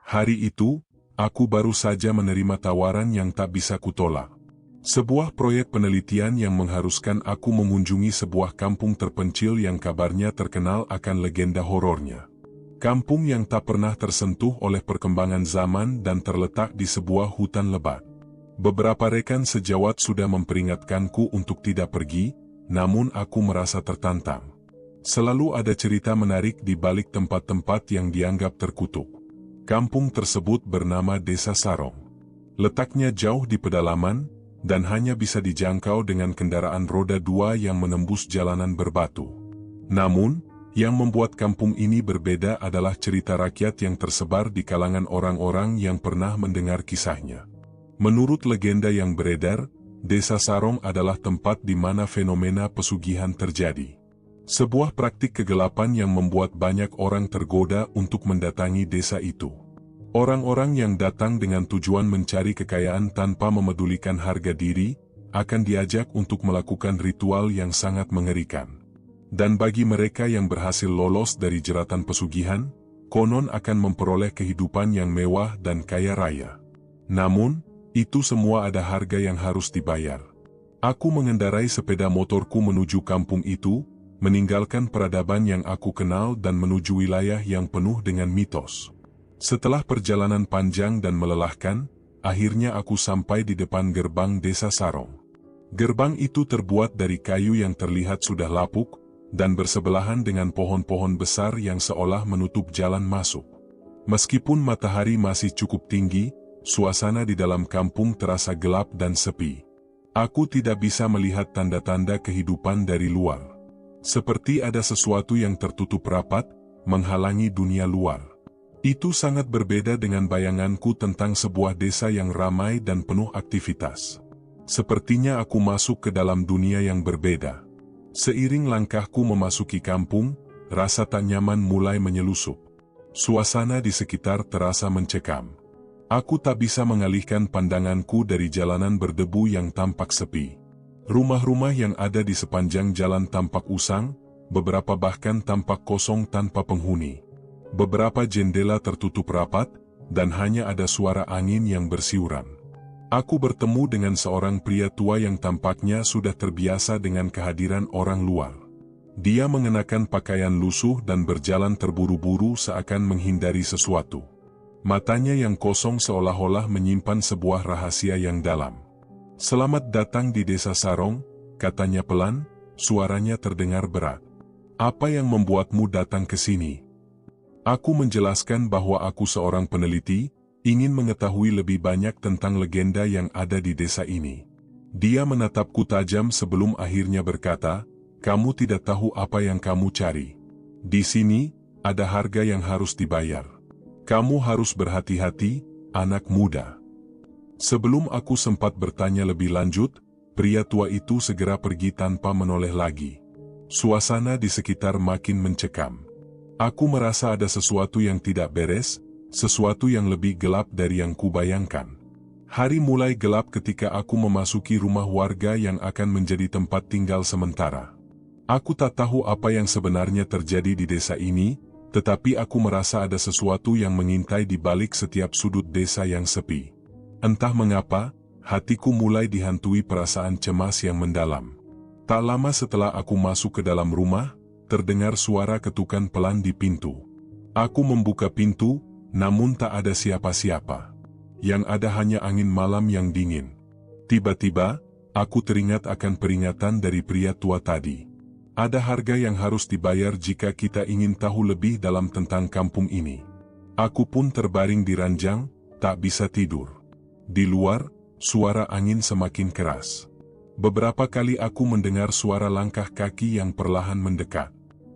Hari itu, aku baru saja menerima tawaran yang tak bisa kutolak. Sebuah proyek penelitian yang mengharuskan aku mengunjungi sebuah kampung terpencil yang kabarnya terkenal akan legenda horornya. Kampung yang tak pernah tersentuh oleh perkembangan zaman dan terletak di sebuah hutan lebat. Beberapa rekan sejawat sudah memperingatkanku untuk tidak pergi, namun aku merasa tertantang. Selalu ada cerita menarik di balik tempat-tempat yang dianggap terkutuk. Kampung tersebut bernama Desa Sarong. Letaknya jauh di pedalaman, dan hanya bisa dijangkau dengan kendaraan roda 2 yang menembus jalanan berbatu. Namun, yang membuat kampung ini berbeda adalah cerita rakyat yang tersebar di kalangan orang-orang yang pernah mendengar kisahnya. Menurut legenda yang beredar, Desa Sarong adalah tempat di mana fenomena pesugihan terjadi. Sebuah praktik kegelapan yang membuat banyak orang tergoda untuk mendatangi desa itu. Orang-orang yang datang dengan tujuan mencari kekayaan tanpa memedulikan harga diri, akan diajak untuk melakukan ritual yang sangat mengerikan. Dan bagi mereka yang berhasil lolos dari jeratan pesugihan, konon akan memperoleh kehidupan yang mewah dan kaya raya. Namun, itu semua ada harga yang harus dibayar. Aku mengendarai sepeda motorku menuju kampung itu, meninggalkan peradaban yang aku kenal dan menuju wilayah yang penuh dengan mitos. Setelah perjalanan panjang dan melelahkan, akhirnya aku sampai di depan gerbang Desa Sarong. Gerbang itu terbuat dari kayu yang terlihat sudah lapuk, dan bersebelahan dengan pohon-pohon besar yang seolah menutup jalan masuk. Meskipun matahari masih cukup tinggi, suasana di dalam kampung terasa gelap dan sepi. Aku tidak bisa melihat tanda-tanda kehidupan dari luar. Seperti ada sesuatu yang tertutup rapat, menghalangi dunia luar. Itu sangat berbeda dengan bayanganku tentang sebuah desa yang ramai dan penuh aktivitas. Sepertinya aku masuk ke dalam dunia yang berbeda. Seiring langkahku memasuki kampung, rasa tak nyaman mulai menyelusup. Suasana di sekitar terasa mencekam. Aku tak bisa mengalihkan pandanganku dari jalanan berdebu yang tampak sepi. Rumah-rumah yang ada di sepanjang jalan tampak usang, beberapa bahkan tampak kosong tanpa penghuni. Beberapa jendela tertutup rapat, dan hanya ada suara angin yang bersiuran. Aku bertemu dengan seorang pria tua yang tampaknya sudah terbiasa dengan kehadiran orang luar. Dia mengenakan pakaian lusuh dan berjalan terburu-buru seakan menghindari sesuatu. Matanya yang kosong seolah-olah menyimpan sebuah rahasia yang dalam. "Selamat datang di Desa Sarong," katanya pelan, suaranya terdengar berat. "Apa yang membuatmu datang ke sini?" Aku menjelaskan bahwa aku seorang peneliti, ingin mengetahui lebih banyak tentang legenda yang ada di desa ini. Dia menatapku tajam sebelum akhirnya berkata, "Kamu tidak tahu apa yang kamu cari. Di sini, ada harga yang harus dibayar. Kamu harus berhati-hati, anak muda." Sebelum aku sempat bertanya lebih lanjut, pria tua itu segera pergi tanpa menoleh lagi. Suasana di sekitar makin mencekam. Aku merasa ada sesuatu yang tidak beres, sesuatu yang lebih gelap dari yang kubayangkan. Hari mulai gelap ketika aku memasuki rumah warga yang akan menjadi tempat tinggal sementara. Aku tak tahu apa yang sebenarnya terjadi di desa ini, tetapi aku merasa ada sesuatu yang mengintai di balik setiap sudut desa yang sepi. Entah mengapa, hatiku mulai dihantui perasaan cemas yang mendalam. Tak lama setelah aku masuk ke dalam rumah, terdengar suara ketukan pelan di pintu. Aku membuka pintu, namun tak ada siapa-siapa. Yang ada hanya angin malam yang dingin. Tiba-tiba, aku teringat akan peringatan dari pria tua tadi. Ada harga yang harus dibayar jika kita ingin tahu lebih dalam tentang kampung ini. Aku pun terbaring di ranjang, tak bisa tidur. Di luar, suara angin semakin keras. Beberapa kali aku mendengar suara langkah kaki yang perlahan mendekat.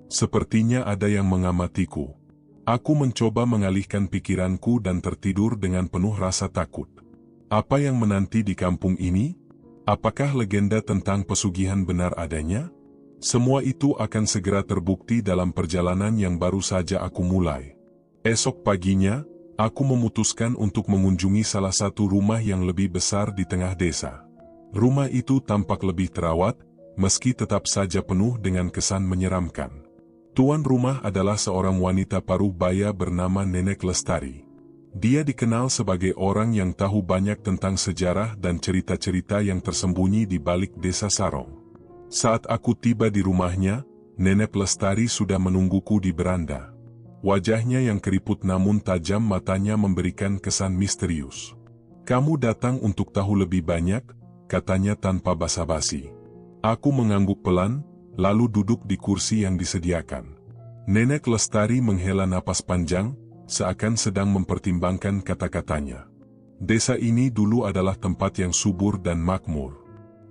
Sepertinya ada yang mengamatiku. Aku mencoba mengalihkan pikiranku dan tertidur dengan penuh rasa takut. Apa yang menanti di kampung ini? Apakah legenda tentang pesugihan benar adanya? Semua itu akan segera terbukti dalam perjalanan yang baru saja aku mulai. Esok paginya, aku memutuskan untuk mengunjungi salah satu rumah yang lebih besar di tengah desa. Rumah itu tampak lebih terawat, meski tetap saja penuh dengan kesan menyeramkan. Tuan rumah adalah seorang wanita paruh baya bernama Nenek Lestari. Dia dikenal sebagai orang yang tahu banyak tentang sejarah dan cerita-cerita yang tersembunyi di balik desa Sarong. Saat aku tiba di rumahnya, Nenek Lestari sudah menungguku di beranda. Wajahnya yang keriput namun tajam matanya memberikan kesan misterius. "Kamu datang untuk tahu lebih banyak," katanya tanpa basa-basi. Aku mengangguk pelan, lalu duduk di kursi yang disediakan. Nenek Lestari menghela napas panjang, seakan sedang mempertimbangkan kata-katanya. Desa ini dulu adalah tempat yang subur dan makmur.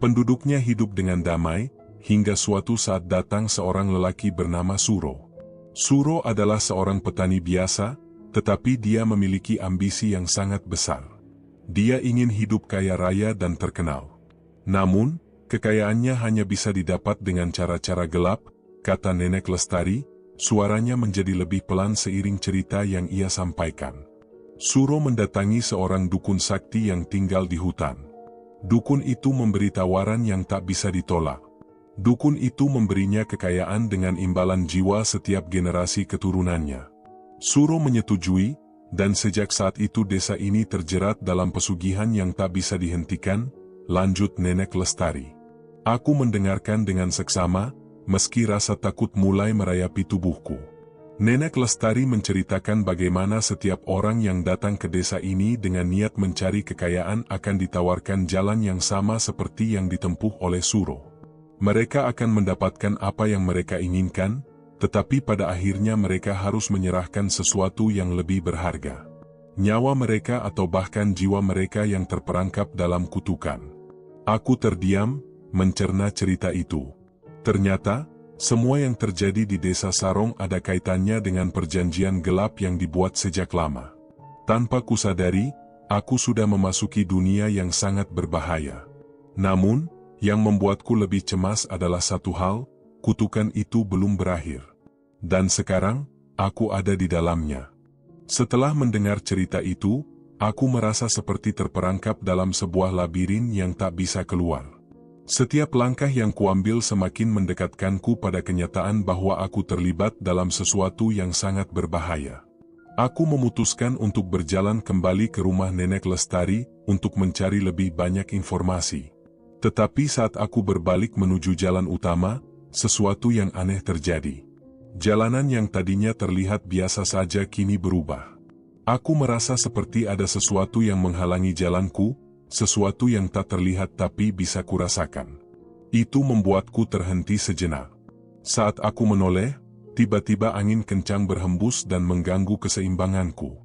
Penduduknya hidup dengan damai, hingga suatu saat datang seorang lelaki bernama Suro. Suro adalah seorang petani biasa, tetapi dia memiliki ambisi yang sangat besar. Dia ingin hidup kaya raya dan terkenal. Namun, kekayaannya hanya bisa didapat dengan cara-cara gelap, kata Nenek Lestari. Suaranya menjadi lebih pelan seiring cerita yang ia sampaikan. Suro mendatangi seorang dukun sakti yang tinggal di hutan. Dukun itu memberi tawaran yang tak bisa ditolak. Dukun itu memberinya kekayaan dengan imbalan jiwa setiap generasi keturunannya. Suro menyetujui, dan sejak saat itu desa ini terjerat dalam pesugihan yang tak bisa dihentikan, lanjut Nenek Lestari. Aku mendengarkan dengan seksama, meski rasa takut mulai merayapi tubuhku. Nenek Lestari menceritakan bagaimana setiap orang yang datang ke desa ini dengan niat mencari kekayaan akan ditawarkan jalan yang sama seperti yang ditempuh oleh Suro. Mereka akan mendapatkan apa yang mereka inginkan, tetapi pada akhirnya mereka harus menyerahkan sesuatu yang lebih berharga. Nyawa mereka atau bahkan jiwa mereka yang terperangkap dalam kutukan. Aku terdiam, mencerna cerita itu. Ternyata, semua yang terjadi di desa Sarong ada kaitannya dengan perjanjian gelap yang dibuat sejak lama. Tanpa kusadari, aku sudah memasuki dunia yang sangat berbahaya. Namun, yang membuatku lebih cemas adalah satu hal, kutukan itu belum berakhir. Dan sekarang, aku ada di dalamnya. Setelah mendengar cerita itu, aku merasa seperti terperangkap dalam sebuah labirin yang tak bisa keluar. Setiap langkah yang kuambil semakin mendekatkanku pada kenyataan bahwa aku terlibat dalam sesuatu yang sangat berbahaya. Aku memutuskan untuk berjalan kembali ke rumah Nenek Lestari untuk mencari lebih banyak informasi. Tetapi saat aku berbalik menuju jalan utama, sesuatu yang aneh terjadi. Jalanan yang tadinya terlihat biasa saja kini berubah. Aku merasa seperti ada sesuatu yang menghalangi jalanku, sesuatu yang tak terlihat tapi bisa kurasakan. Itu membuatku terhenti sejenak. Saat aku menoleh, tiba-tiba angin kencang berhembus dan mengganggu keseimbanganku.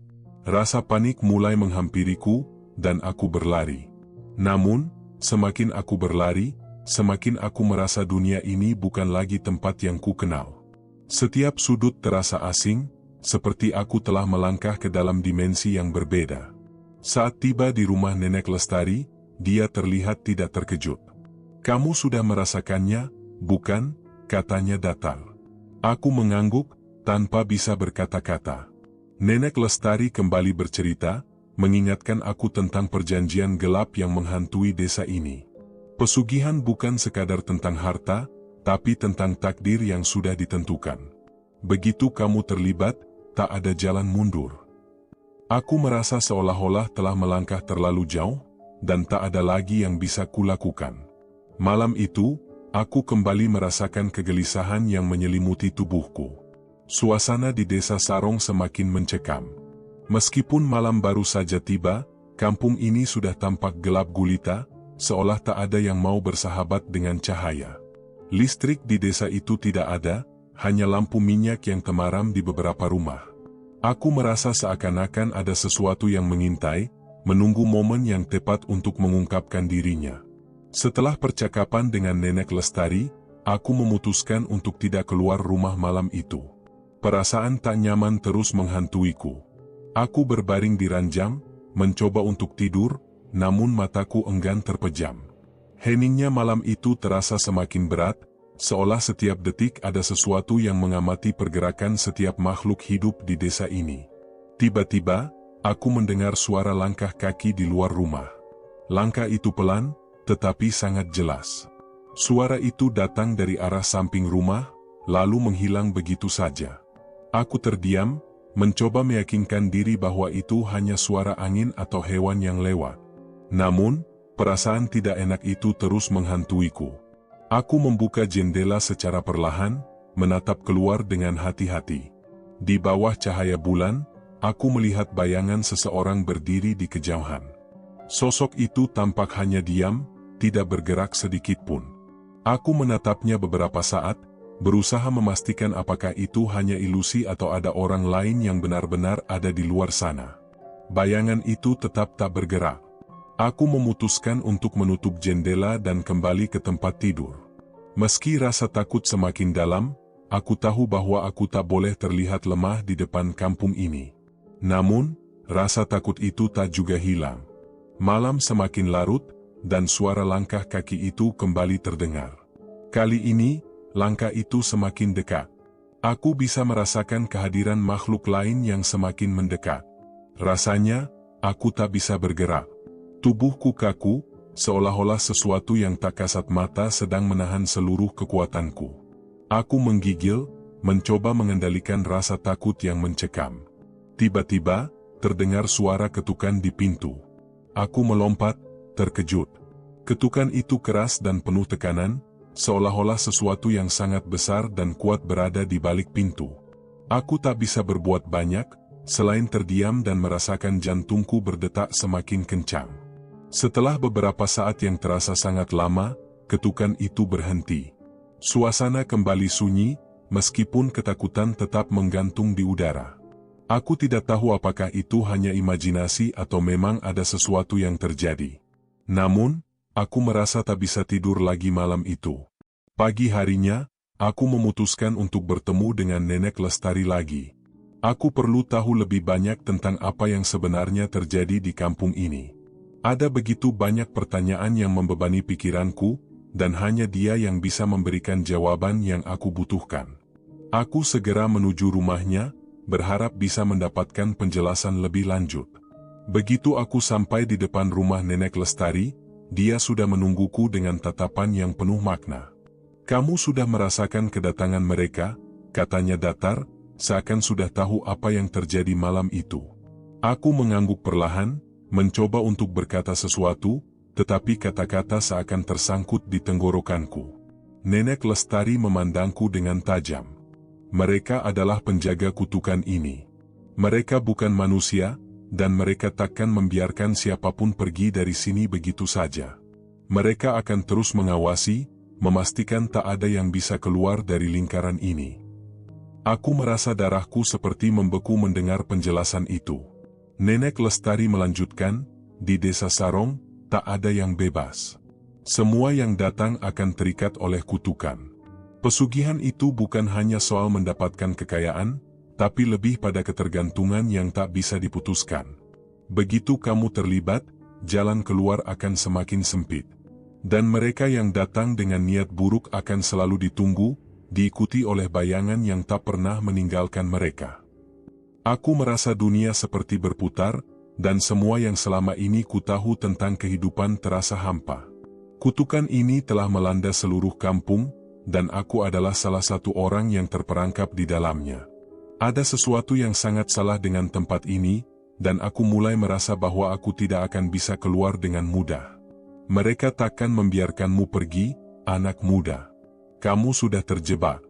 Rasa panik mulai menghampiriku, dan aku berlari. Namun, semakin aku berlari, semakin aku merasa dunia ini bukan lagi tempat yang ku kenal. Setiap sudut terasa asing, seperti aku telah melangkah ke dalam dimensi yang berbeda. Saat tiba di rumah Nenek Lestari, dia terlihat tidak terkejut. "Kamu sudah merasakannya, bukan?" katanya datar. Aku mengangguk, tanpa bisa berkata-kata. Nenek Lestari kembali bercerita, mengingatkan aku tentang perjanjian gelap yang menghantui desa ini. Pesugihan bukan sekadar tentang harta, tapi tentang takdir yang sudah ditentukan. Begitu kamu terlibat, tak ada jalan mundur. Aku merasa seolah-olah telah melangkah terlalu jauh, dan tak ada lagi yang bisa kulakukan. Malam itu, aku kembali merasakan kegelisahan yang menyelimuti tubuhku. Suasana di desa Sarong semakin mencekam. Meskipun malam baru saja tiba, kampung ini sudah tampak gelap gulita, seolah tak ada yang mau bersahabat dengan cahaya. Listrik di desa itu tidak ada, hanya lampu minyak yang temaram di beberapa rumah. Aku merasa seakan-akan ada sesuatu yang mengintai, menunggu momen yang tepat untuk mengungkapkan dirinya. Setelah percakapan dengan Nenek Lestari, aku memutuskan untuk tidak keluar rumah malam itu. Perasaan tak nyaman terus menghantuiku. Aku berbaring di ranjang, mencoba untuk tidur, namun mataku enggan terpejam. Heningnya malam itu terasa semakin berat, seolah setiap detik ada sesuatu yang mengamati pergerakan setiap makhluk hidup di desa ini. Tiba-tiba, aku mendengar suara langkah kaki di luar rumah. Langkah itu pelan, tetapi sangat jelas. Suara itu datang dari arah samping rumah, lalu menghilang begitu saja. Aku terdiam, mencoba meyakinkan diri bahwa itu hanya suara angin atau hewan yang lewat. Namun, perasaan tidak enak itu terus menghantuiku. Aku membuka jendela secara perlahan, menatap keluar dengan hati-hati. Di bawah cahaya bulan, aku melihat bayangan seseorang berdiri di kejauhan. Sosok itu tampak hanya diam, tidak bergerak sedikit pun. Aku menatapnya beberapa saat, berusaha memastikan apakah itu hanya ilusi atau ada orang lain yang benar-benar ada di luar sana. Bayangan itu tetap tak bergerak. Aku memutuskan untuk menutup jendela dan kembali ke tempat tidur. Meski rasa takut semakin dalam, aku tahu bahwa aku tak boleh terlihat lemah di depan kampung ini. Namun, rasa takut itu tak juga hilang. Malam semakin larut, dan suara langkah kaki itu kembali terdengar. Kali ini, langkah itu semakin dekat. Aku bisa merasakan kehadiran makhluk lain yang semakin mendekat. Rasanya, aku tak bisa bergerak. Tubuhku kaku, seolah-olah sesuatu yang tak kasat mata sedang menahan seluruh kekuatanku. Aku menggigil, mencoba mengendalikan rasa takut yang mencekam. Tiba-tiba, terdengar suara ketukan di pintu. Aku melompat, terkejut. Ketukan itu keras dan penuh tekanan, seolah-olah sesuatu yang sangat besar dan kuat berada di balik pintu. Aku tak bisa berbuat banyak, selain terdiam dan merasakan jantungku berdetak semakin kencang. Setelah beberapa saat yang terasa sangat lama, ketukan itu berhenti. Suasana kembali sunyi, meskipun ketakutan tetap menggantung di udara. Aku tidak tahu apakah itu hanya imajinasi atau memang ada sesuatu yang terjadi. Namun, aku merasa tak bisa tidur lagi malam itu. Pagi harinya, aku memutuskan untuk bertemu dengan Nenek Lestari lagi. Aku perlu tahu lebih banyak tentang apa yang sebenarnya terjadi di kampung ini. Ada begitu banyak pertanyaan yang membebani pikiranku, dan hanya dia yang bisa memberikan jawaban yang aku butuhkan. Aku segera menuju rumahnya, berharap bisa mendapatkan penjelasan lebih lanjut. Begitu aku sampai di depan rumah Nenek Lestari, dia sudah menungguku dengan tatapan yang penuh makna. "Kamu sudah merasakan kedatangan mereka," katanya datar, seakan sudah tahu apa yang terjadi malam itu. Aku mengangguk perlahan, mencoba untuk berkata sesuatu, tetapi kata-kata seakan tersangkut di tenggorokanku. Nenek Lestari memandangku dengan tajam. "Mereka adalah penjaga kutukan ini. Mereka bukan manusia, dan mereka takkan membiarkan siapapun pergi dari sini begitu saja. Mereka akan terus mengawasi, memastikan tak ada yang bisa keluar dari lingkaran ini." Aku merasa darahku seperti membeku mendengar penjelasan itu. Nenek Lestari melanjutkan, "Di desa Sarong, tak ada yang bebas. Semua yang datang akan terikat oleh kutukan. Pesugihan itu bukan hanya soal mendapatkan kekayaan, tapi lebih pada ketergantungan yang tak bisa diputuskan. Begitu kamu terlibat, jalan keluar akan semakin sempit. Dan mereka yang datang dengan niat buruk akan selalu ditunggu, diikuti oleh bayangan yang tak pernah meninggalkan mereka. Aku merasa dunia seperti berputar, dan semua yang selama ini kutahu tentang kehidupan terasa hampa. Kutukan ini telah melanda seluruh kampung, dan aku adalah salah satu orang yang terperangkap di dalamnya. Ada sesuatu yang sangat salah dengan tempat ini, dan aku mulai merasa bahwa aku tidak akan bisa keluar dengan mudah. Mereka takkan membiarkanmu pergi, anak muda. Kamu sudah terjebak.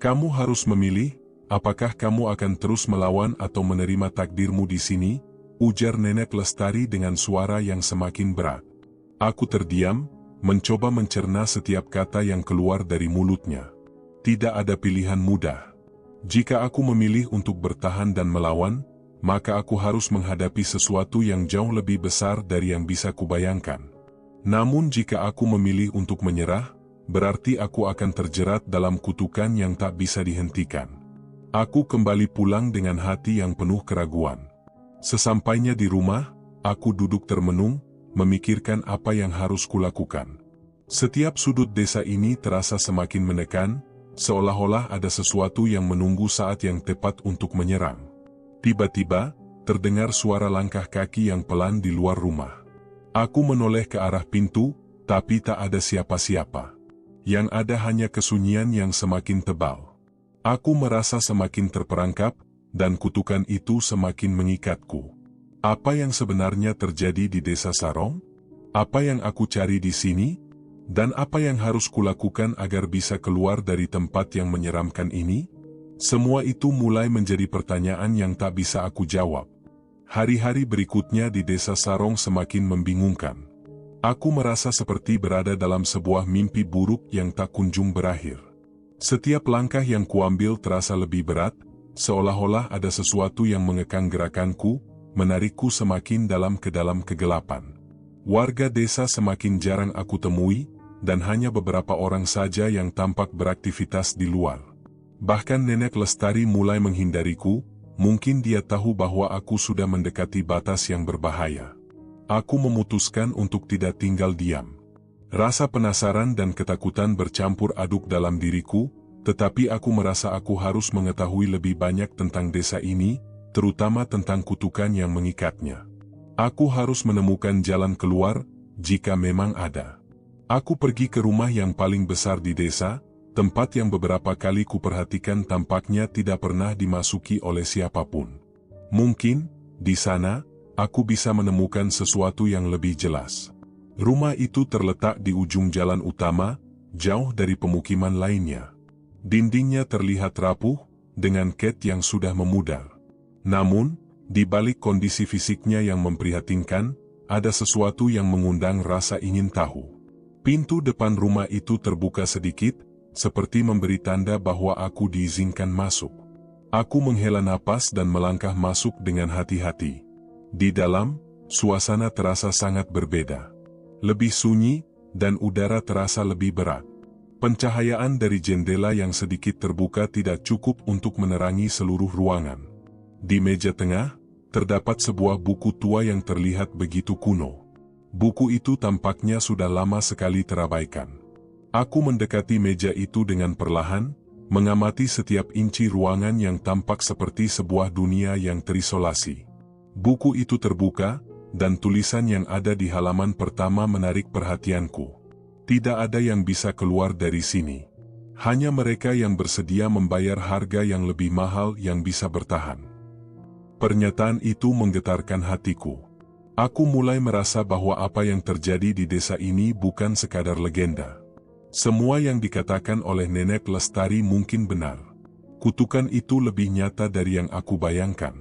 Kamu harus memilih, apakah kamu akan terus melawan atau menerima takdirmu di sini, ujar Nenek Lestari dengan suara yang semakin berat. Aku terdiam, mencoba mencerna setiap kata yang keluar dari mulutnya. Tidak ada pilihan mudah. Jika aku memilih untuk bertahan dan melawan, maka aku harus menghadapi sesuatu yang jauh lebih besar dari yang bisa kubayangkan. Namun jika aku memilih untuk menyerah, berarti aku akan terjerat dalam kutukan yang tak bisa dihentikan. Aku kembali pulang dengan hati yang penuh keraguan. Sesampainya di rumah, aku duduk termenung, memikirkan apa yang harus kulakukan. Setiap sudut desa ini terasa semakin menekan, seolah-olah ada sesuatu yang menunggu saat yang tepat untuk menyerang. Tiba-tiba, terdengar suara langkah kaki yang pelan di luar rumah. Aku menoleh ke arah pintu, tapi tak ada siapa-siapa. Yang ada hanya kesunyian yang semakin tebal. Aku merasa semakin terperangkap, dan kutukan itu semakin mengikatku. Apa yang sebenarnya terjadi di Desa Sarong? Apa yang aku cari di sini? Dan apa yang harus kulakukan agar bisa keluar dari tempat yang menyeramkan ini? Semua itu mulai menjadi pertanyaan yang tak bisa aku jawab. Hari-hari berikutnya di Desa Sarong semakin membingungkan. Aku merasa seperti berada dalam sebuah mimpi buruk yang tak kunjung berakhir. Setiap langkah yang kuambil terasa lebih berat, seolah-olah ada sesuatu yang mengekang gerakanku, menarikku semakin dalam ke dalam kegelapan. Warga desa semakin jarang aku temui, dan hanya beberapa orang saja yang tampak beraktivitas di luar. Bahkan Nenek Lestari mulai menghindariku, mungkin dia tahu bahwa aku sudah mendekati batas yang berbahaya. Aku memutuskan untuk tidak tinggal diam. Rasa penasaran dan ketakutan bercampur aduk dalam diriku, tetapi aku merasa aku harus mengetahui lebih banyak tentang desa ini, terutama tentang kutukan yang mengikatnya. Aku harus menemukan jalan keluar, jika memang ada. Aku pergi ke rumah yang paling besar di desa, tempat yang beberapa kali kuperhatikan tampaknya tidak pernah dimasuki oleh siapapun. Mungkin, di sana, aku bisa menemukan sesuatu yang lebih jelas. Rumah itu terletak di ujung jalan utama, jauh dari pemukiman lainnya. Dindingnya terlihat rapuh, dengan cat yang sudah memudar. Namun, di balik kondisi fisiknya yang memprihatinkan, ada sesuatu yang mengundang rasa ingin tahu. Pintu depan rumah itu terbuka sedikit, seperti memberi tanda bahwa aku diizinkan masuk. Aku menghela napas dan melangkah masuk dengan hati-hati. Di dalam, suasana terasa sangat berbeda. Lebih sunyi, dan udara terasa lebih berat. Pencahayaan dari jendela yang sedikit terbuka tidak cukup untuk menerangi seluruh ruangan. Di meja tengah, terdapat sebuah buku tua yang terlihat begitu kuno. Buku itu tampaknya sudah lama sekali terabaikan. Aku mendekati meja itu dengan perlahan, mengamati setiap inci ruangan yang tampak seperti sebuah dunia yang terisolasi. Buku itu terbuka, dan tulisan yang ada di halaman pertama menarik perhatianku. Tidak ada yang bisa keluar dari sini. Hanya mereka yang bersedia membayar harga yang lebih mahal yang bisa bertahan. Pernyataan itu menggetarkan hatiku. Aku mulai merasa bahwa apa yang terjadi di desa ini bukan sekadar legenda. Semua yang dikatakan oleh Nenek Lestari mungkin benar. Kutukan itu lebih nyata dari yang aku bayangkan.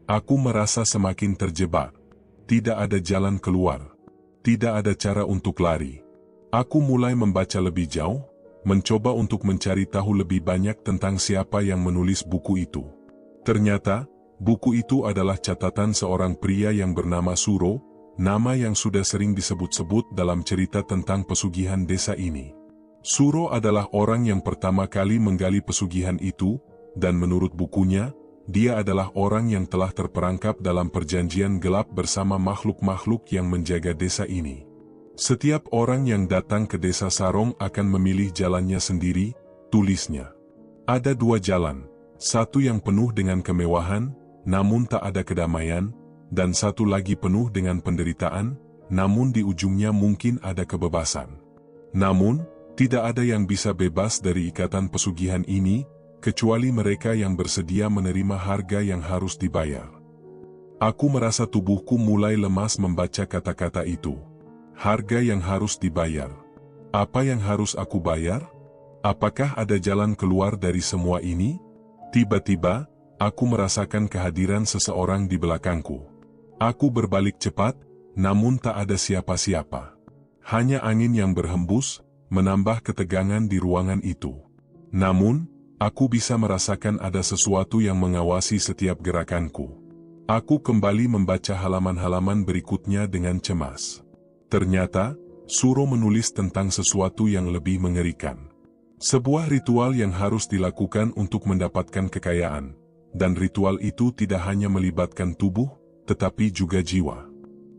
Aku merasa semakin terjebak. Tidak ada jalan keluar. Tidak ada cara untuk lari. Aku mulai membaca lebih jauh, mencoba untuk mencari tahu lebih banyak tentang siapa yang menulis buku itu. Ternyata, buku itu adalah catatan seorang pria yang bernama Suro, nama yang sudah sering disebut-sebut dalam cerita tentang pesugihan desa ini. Suro adalah orang yang pertama kali menggali pesugihan itu, dan menurut bukunya, dia adalah orang yang telah terperangkap dalam perjanjian gelap bersama makhluk-makhluk yang menjaga desa ini. Setiap orang yang datang ke Desa Sarong akan memilih jalannya sendiri, tulisnya. Ada dua jalan, satu yang penuh dengan kemewahan, namun tak ada kedamaian, dan satu lagi penuh dengan penderitaan, namun di ujungnya mungkin ada kebebasan. Namun, tidak ada yang bisa bebas dari ikatan pesugihan ini, kecuali mereka yang bersedia menerima harga yang harus dibayar. Aku merasa tubuhku mulai lemas membaca kata-kata itu. Harga yang harus dibayar. Apa yang harus aku bayar? Apakah ada jalan keluar dari semua ini? Tiba-tiba, aku merasakan kehadiran seseorang di belakangku. Aku berbalik cepat, namun tak ada siapa-siapa. Hanya angin yang berhembus, menambah ketegangan di ruangan itu. Namun, aku bisa merasakan ada sesuatu yang mengawasi setiap gerakanku. Aku kembali membaca halaman-halaman berikutnya dengan cemas. Ternyata, Suro menulis tentang sesuatu yang lebih mengerikan. Sebuah ritual yang harus dilakukan untuk mendapatkan kekayaan, dan ritual itu tidak hanya melibatkan tubuh, tetapi juga jiwa.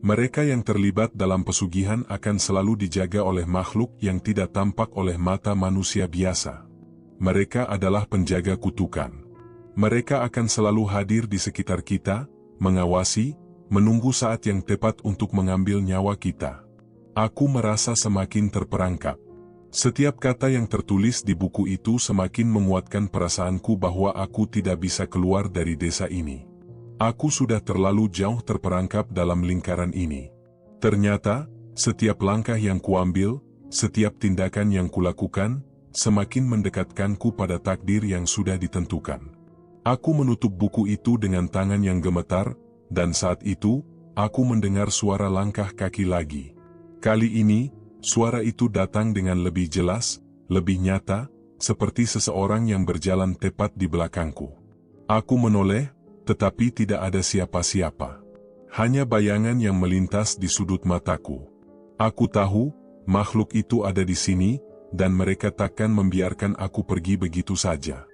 Mereka yang terlibat dalam pesugihan akan selalu dijaga oleh makhluk yang tidak tampak oleh mata manusia biasa. Mereka adalah penjaga kutukan. Mereka akan selalu hadir di sekitar kita, mengawasi, menunggu saat yang tepat untuk mengambil nyawa kita. Aku merasa semakin terperangkap. Setiap kata yang tertulis di buku itu semakin menguatkan perasaanku bahwa aku tidak bisa keluar dari desa ini. Aku sudah terlalu jauh terperangkap dalam lingkaran ini. Ternyata, setiap langkah yang kuambil, setiap tindakan yang kulakukan, semakin mendekatkanku pada takdir yang sudah ditentukan. Aku menutup buku itu dengan tangan yang gemetar, dan saat itu, aku mendengar suara langkah kaki lagi. Kali ini, suara itu datang dengan lebih jelas, lebih nyata, seperti seseorang yang berjalan tepat di belakangku. Aku menoleh, tetapi tidak ada siapa-siapa. Hanya bayangan yang melintas di sudut mataku. Aku tahu, makhluk itu ada di sini, dan mereka takkan membiarkan aku pergi begitu saja.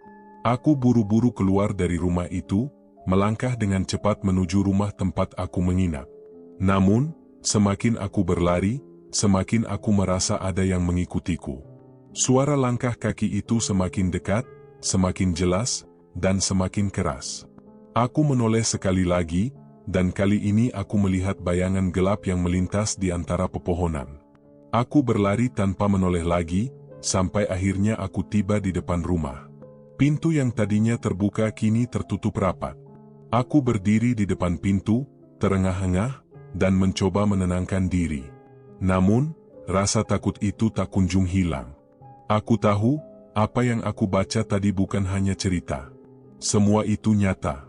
Aku buru-buru keluar dari rumah itu, melangkah dengan cepat menuju rumah tempat aku menginap. Namun, semakin aku berlari, semakin aku merasa ada yang mengikutiku. Suara langkah kaki itu semakin dekat, semakin jelas, dan semakin keras. Aku menoleh sekali lagi, dan kali ini aku melihat bayangan gelap yang melintas di antara pepohonan. Aku berlari tanpa menoleh lagi, sampai akhirnya aku tiba di depan rumah. Pintu yang tadinya terbuka kini tertutup rapat. Aku berdiri di depan pintu, terengah-engah, dan mencoba menenangkan diri. Namun, rasa takut itu tak kunjung hilang. Aku tahu, apa yang aku baca tadi bukan hanya cerita. Semua itu nyata.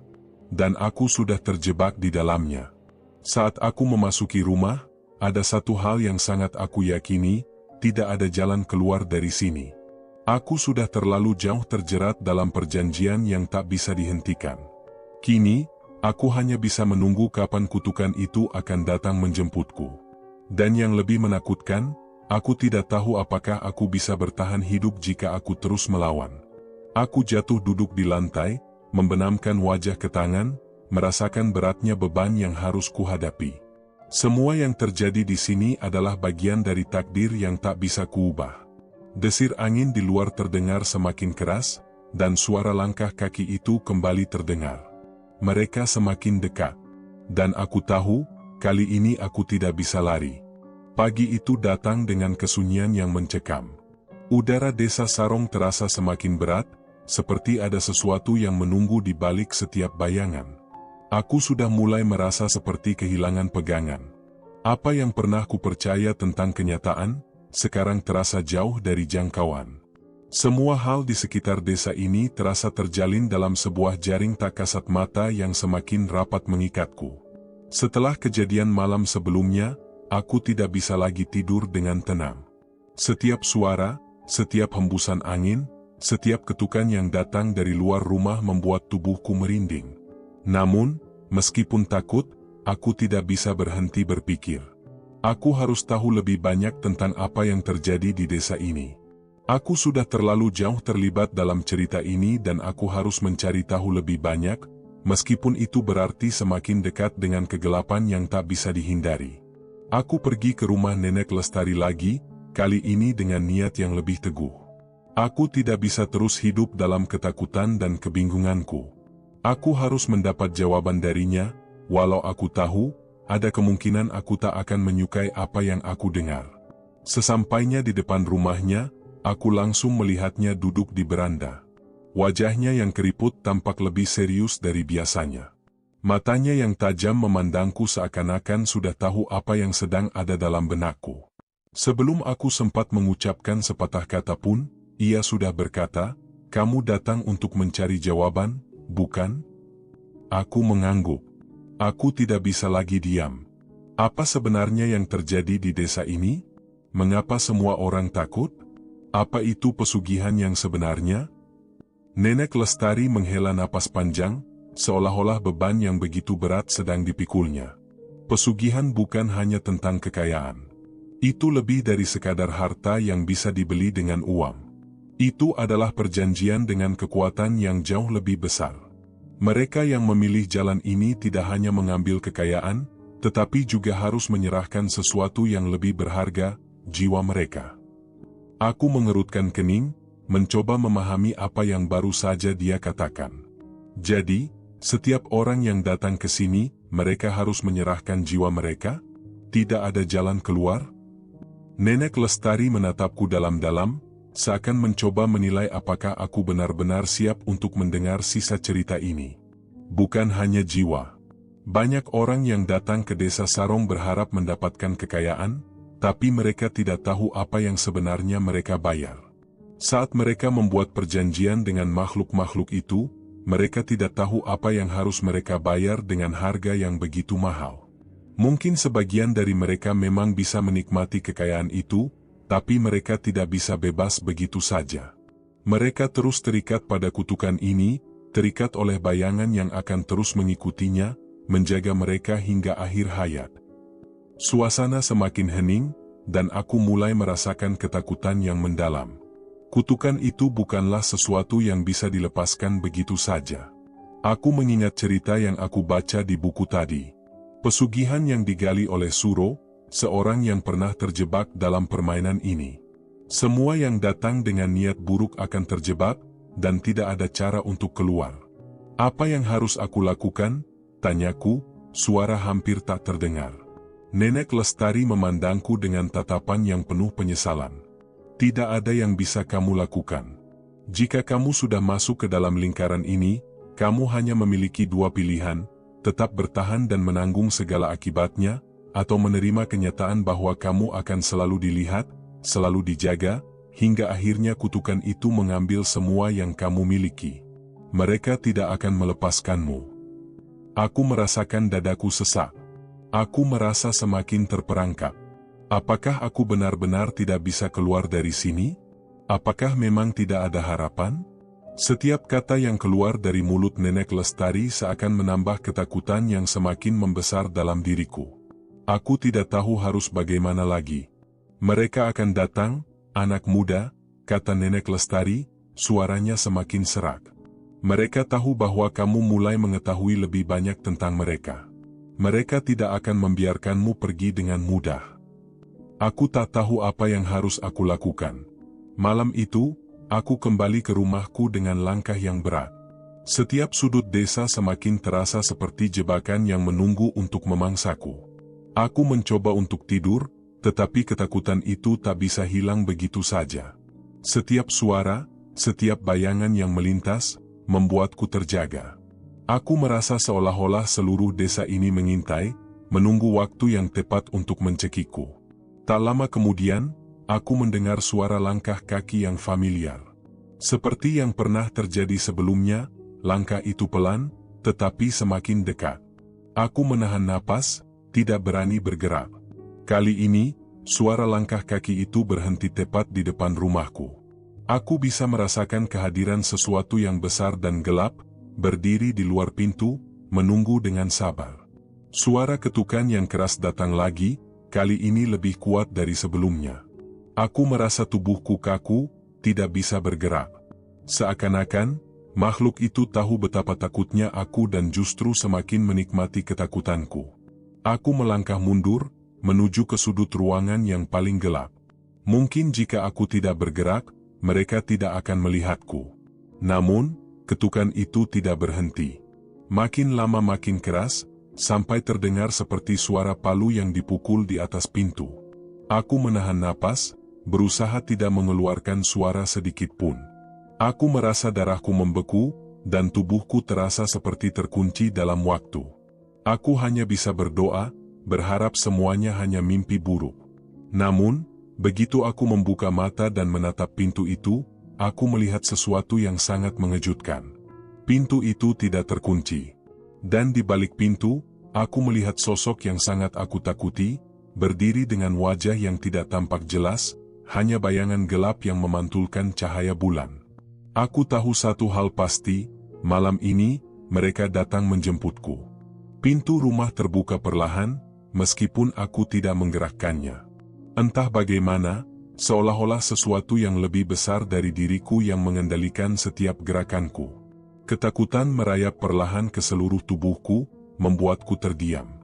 Dan aku sudah terjebak di dalamnya. Saat aku memasuki rumah, ada satu hal yang sangat aku yakini, tidak ada jalan keluar dari sini. Aku sudah terlalu jauh terjerat dalam perjanjian yang tak bisa dihentikan. Kini, aku hanya bisa menunggu kapan kutukan itu akan datang menjemputku. Dan yang lebih menakutkan, aku tidak tahu apakah aku bisa bertahan hidup jika aku terus melawan. Aku jatuh duduk di lantai, membenamkan wajah ke tangan, merasakan beratnya beban yang harus kuhadapi. Semua yang terjadi di sini adalah bagian dari takdir yang tak bisa kuubah. Desir angin di luar terdengar semakin keras, dan suara langkah kaki itu kembali terdengar. Mereka semakin dekat. Dan aku tahu, kali ini aku tidak bisa lari. Pagi itu datang dengan kesunyian yang mencekam. Udara desa Sarong terasa semakin berat, seperti ada sesuatu yang menunggu di balik setiap bayangan. Aku sudah mulai merasa seperti kehilangan pegangan. Apa yang pernah kupercaya tentang kenyataan, sekarang terasa jauh dari jangkauan. Semua hal di sekitar desa ini terasa terjalin dalam sebuah jaring tak kasat mata yang semakin rapat mengikatku. Setelah kejadian malam sebelumnya, aku tidak bisa lagi tidur dengan tenang. Setiap suara, setiap hembusan angin, setiap ketukan yang datang dari luar rumah membuat tubuhku merinding. Namun, meskipun takut, aku tidak bisa berhenti berpikir. Aku harus tahu lebih banyak tentang apa yang terjadi di desa ini. Aku sudah terlalu jauh terlibat dalam cerita ini dan aku harus mencari tahu lebih banyak, meskipun itu berarti semakin dekat dengan kegelapan yang tak bisa dihindari. Aku pergi ke rumah Nenek Lestari lagi, kali ini dengan niat yang lebih teguh. Aku tidak bisa terus hidup dalam ketakutan dan kebingunganku. Aku harus mendapat jawaban darinya, walau aku tahu, ada kemungkinan aku tak akan menyukai apa yang aku dengar. Sesampainya di depan rumahnya, aku langsung melihatnya duduk di beranda. Wajahnya yang keriput tampak lebih serius dari biasanya. Matanya yang tajam memandangku seakan-akan sudah tahu apa yang sedang ada dalam benakku. Sebelum aku sempat mengucapkan sepatah kata pun, ia sudah berkata, "Kamu datang untuk mencari jawaban, bukan?" Aku mengangguk. Aku tidak bisa lagi diam. Apa sebenarnya yang terjadi di desa ini? Mengapa semua orang takut? Apa itu pesugihan yang sebenarnya? Nenek Lestari menghela napas panjang, seolah-olah beban yang begitu berat sedang dipikulnya. Pesugihan bukan hanya tentang kekayaan. Itu lebih dari sekadar harta yang bisa dibeli dengan uang. Itu adalah perjanjian dengan kekuatan yang jauh lebih besar. Mereka yang memilih jalan ini tidak hanya mengambil kekayaan, tetapi juga harus menyerahkan sesuatu yang lebih berharga, jiwa mereka. Aku mengerutkan kening, mencoba memahami apa yang baru saja dia katakan. Jadi, setiap orang yang datang ke sini, mereka harus menyerahkan jiwa mereka? Tidak ada jalan keluar? Nenek Lestari menatapku dalam-dalam, seakan mencoba menilai apakah aku benar-benar siap untuk mendengar sisa cerita ini. Bukan hanya jiwa. Banyak orang yang datang ke desa Sarong berharap mendapatkan kekayaan, tapi mereka tidak tahu apa yang sebenarnya mereka bayar. Saat mereka membuat perjanjian dengan makhluk-makhluk itu, mereka tidak tahu apa yang harus mereka bayar dengan harga yang begitu mahal. Mungkin sebagian dari mereka memang bisa menikmati kekayaan itu, tapi mereka tidak bisa bebas begitu saja. Mereka terus terikat pada kutukan ini, terikat oleh bayangan yang akan terus mengikutinya, menjaga mereka hingga akhir hayat. Suasana semakin hening, dan aku mulai merasakan ketakutan yang mendalam. Kutukan itu bukanlah sesuatu yang bisa dilepaskan begitu saja. Aku mengingat cerita yang aku baca di buku tadi. Pesugihan yang digali oleh Suro, seorang yang pernah terjebak dalam permainan ini. Semua yang datang dengan niat buruk akan terjebak, dan tidak ada cara untuk keluar. Apa yang harus aku lakukan? Tanyaku, suara hampir tak terdengar. Nenek Lestari memandangku dengan tatapan yang penuh penyesalan. Tidak ada yang bisa kamu lakukan. Jika kamu sudah masuk ke dalam lingkaran ini, kamu hanya memiliki dua pilihan, tetap bertahan dan menanggung segala akibatnya, atau menerima kenyataan bahwa kamu akan selalu dilihat, selalu dijaga, hingga akhirnya kutukan itu mengambil semua yang kamu miliki. Mereka tidak akan melepaskanmu. Aku merasakan dadaku sesak. Aku merasa semakin terperangkap. Apakah aku benar-benar tidak bisa keluar dari sini? Apakah memang tidak ada harapan? Setiap kata yang keluar dari mulut Nenek Lestari seakan menambah ketakutan yang semakin membesar dalam diriku. Aku tidak tahu harus bagaimana lagi. Mereka akan datang, anak muda, kata Nenek Lestari, suaranya semakin serak. Mereka tahu bahwa kamu mulai mengetahui lebih banyak tentang mereka. Mereka tidak akan membiarkanmu pergi dengan mudah. Aku tak tahu apa yang harus aku lakukan. Malam itu, aku kembali ke rumahku dengan langkah yang berat. Setiap sudut desa semakin terasa seperti jebakan yang menunggu untuk memangsaku. Aku mencoba untuk tidur, tetapi ketakutan itu tak bisa hilang begitu saja. Setiap suara, setiap bayangan yang melintas, membuatku terjaga. Aku merasa seolah-olah seluruh desa ini mengintai, menunggu waktu yang tepat untuk mencekikku. Tak lama kemudian, aku mendengar suara langkah kaki yang familiar. Seperti yang pernah terjadi sebelumnya, langkah itu pelan, tetapi semakin dekat. Aku menahan napas, tidak berani bergerak. Kali ini, suara langkah kaki itu berhenti tepat di depan rumahku. Aku bisa merasakan kehadiran sesuatu yang besar dan gelap, berdiri di luar pintu, menunggu dengan sabar. Suara ketukan yang keras datang lagi, kali ini lebih kuat dari sebelumnya. Aku merasa tubuhku kaku, tidak bisa bergerak. Seakan-akan, makhluk itu tahu betapa takutnya aku dan justru semakin menikmati ketakutanku. Aku melangkah mundur, menuju ke sudut ruangan yang paling gelap. Mungkin jika aku tidak bergerak, mereka tidak akan melihatku. Namun, ketukan itu tidak berhenti. Makin lama makin keras, sampai terdengar seperti suara palu yang dipukul di atas pintu. Aku menahan napas, berusaha tidak mengeluarkan suara sedikit pun. Aku merasa darahku membeku, dan tubuhku terasa seperti terkunci dalam waktu. Aku hanya bisa berdoa, berharap semuanya hanya mimpi buruk. Namun, begitu aku membuka mata dan menatap pintu itu, aku melihat sesuatu yang sangat mengejutkan. Pintu itu tidak terkunci. Dan di balik pintu, aku melihat sosok yang sangat aku takuti, berdiri dengan wajah yang tidak tampak jelas, hanya bayangan gelap yang memantulkan cahaya bulan. Aku tahu satu hal pasti, malam ini, mereka datang menjemputku. Pintu rumah terbuka perlahan, meskipun aku tidak menggerakkannya. Entah bagaimana, seolah-olah sesuatu yang lebih besar dari diriku yang mengendalikan setiap gerakanku. Ketakutan merayap perlahan ke seluruh tubuhku, membuatku terdiam.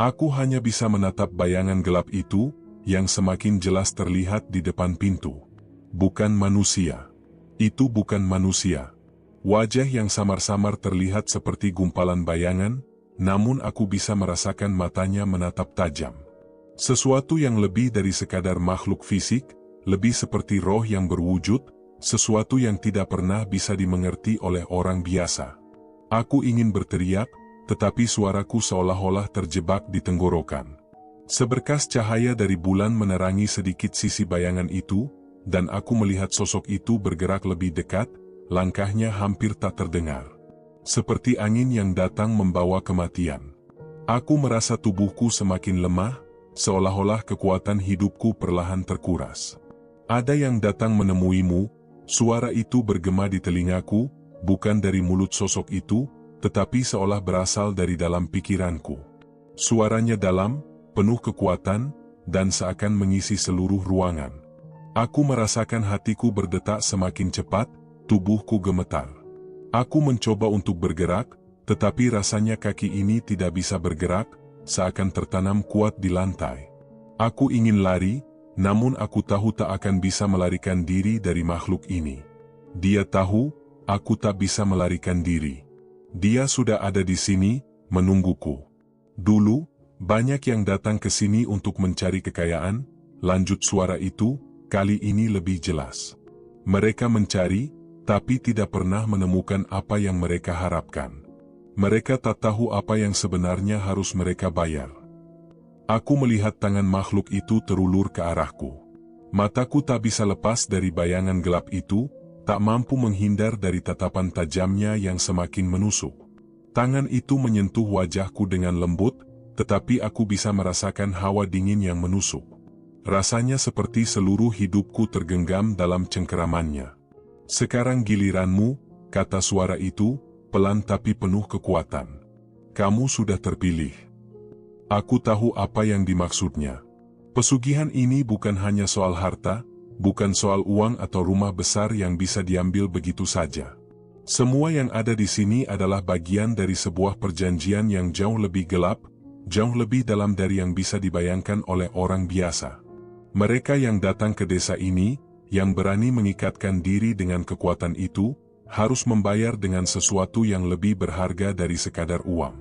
Aku hanya bisa menatap bayangan gelap itu, yang semakin jelas terlihat di depan pintu. Bukan manusia. Itu bukan manusia. Wajah yang samar-samar terlihat seperti gumpalan bayangan, namun aku bisa merasakan matanya menatap tajam. Sesuatu yang lebih dari sekadar makhluk fisik, lebih seperti roh yang berwujud, sesuatu yang tidak pernah bisa dimengerti oleh orang biasa. Aku ingin berteriak, tetapi suaraku seolah-olah terjebak di tenggorokan. Seberkas cahaya dari bulan menerangi sedikit sisi bayangan itu, dan aku melihat sosok itu bergerak lebih dekat, langkahnya hampir tak terdengar. Seperti angin yang datang membawa kematian. Aku merasa tubuhku semakin lemah, seolah-olah kekuatan hidupku perlahan terkuras. Ada yang datang menemuimu, suara itu bergema di telingaku, bukan dari mulut sosok itu, tetapi seolah berasal dari dalam pikiranku. Suaranya dalam, penuh kekuatan, dan seakan mengisi seluruh ruangan. Aku merasakan hatiku berdetak semakin cepat, tubuhku gemetar. Aku mencoba untuk bergerak, tetapi rasanya kaki ini tidak bisa bergerak, seakan tertanam kuat di lantai. Aku ingin lari, namun aku tahu tak akan bisa melarikan diri dari makhluk ini. Dia tahu, aku tak bisa melarikan diri. Dia sudah ada di sini, menungguku. Dulu, banyak yang datang ke sini untuk mencari kekayaan, lanjut suara itu, kali ini lebih jelas. Mereka mencari, tapi tidak pernah menemukan apa yang mereka harapkan. Mereka tak tahu apa yang sebenarnya harus mereka bayar. Aku melihat tangan makhluk itu terulur ke arahku. Mataku tak bisa lepas dari bayangan gelap itu, tak mampu menghindar dari tatapan tajamnya yang semakin menusuk. Tangan itu menyentuh wajahku dengan lembut, tetapi aku bisa merasakan hawa dingin yang menusuk. Rasanya seperti seluruh hidupku tergenggam dalam cengkeramannya. Sekarang giliranmu, kata suara itu, pelan tapi penuh kekuatan. Kamu sudah terpilih. Aku tahu apa yang dimaksudnya. Pesugihan ini bukan hanya soal harta, bukan soal uang atau rumah besar yang bisa diambil begitu saja. Semua yang ada di sini adalah bagian dari sebuah perjanjian yang jauh lebih gelap, jauh lebih dalam dari yang bisa dibayangkan oleh orang biasa. Mereka yang datang ke desa ini, yang berani mengikatkan diri dengan kekuatan itu, harus membayar dengan sesuatu yang lebih berharga dari sekadar uang.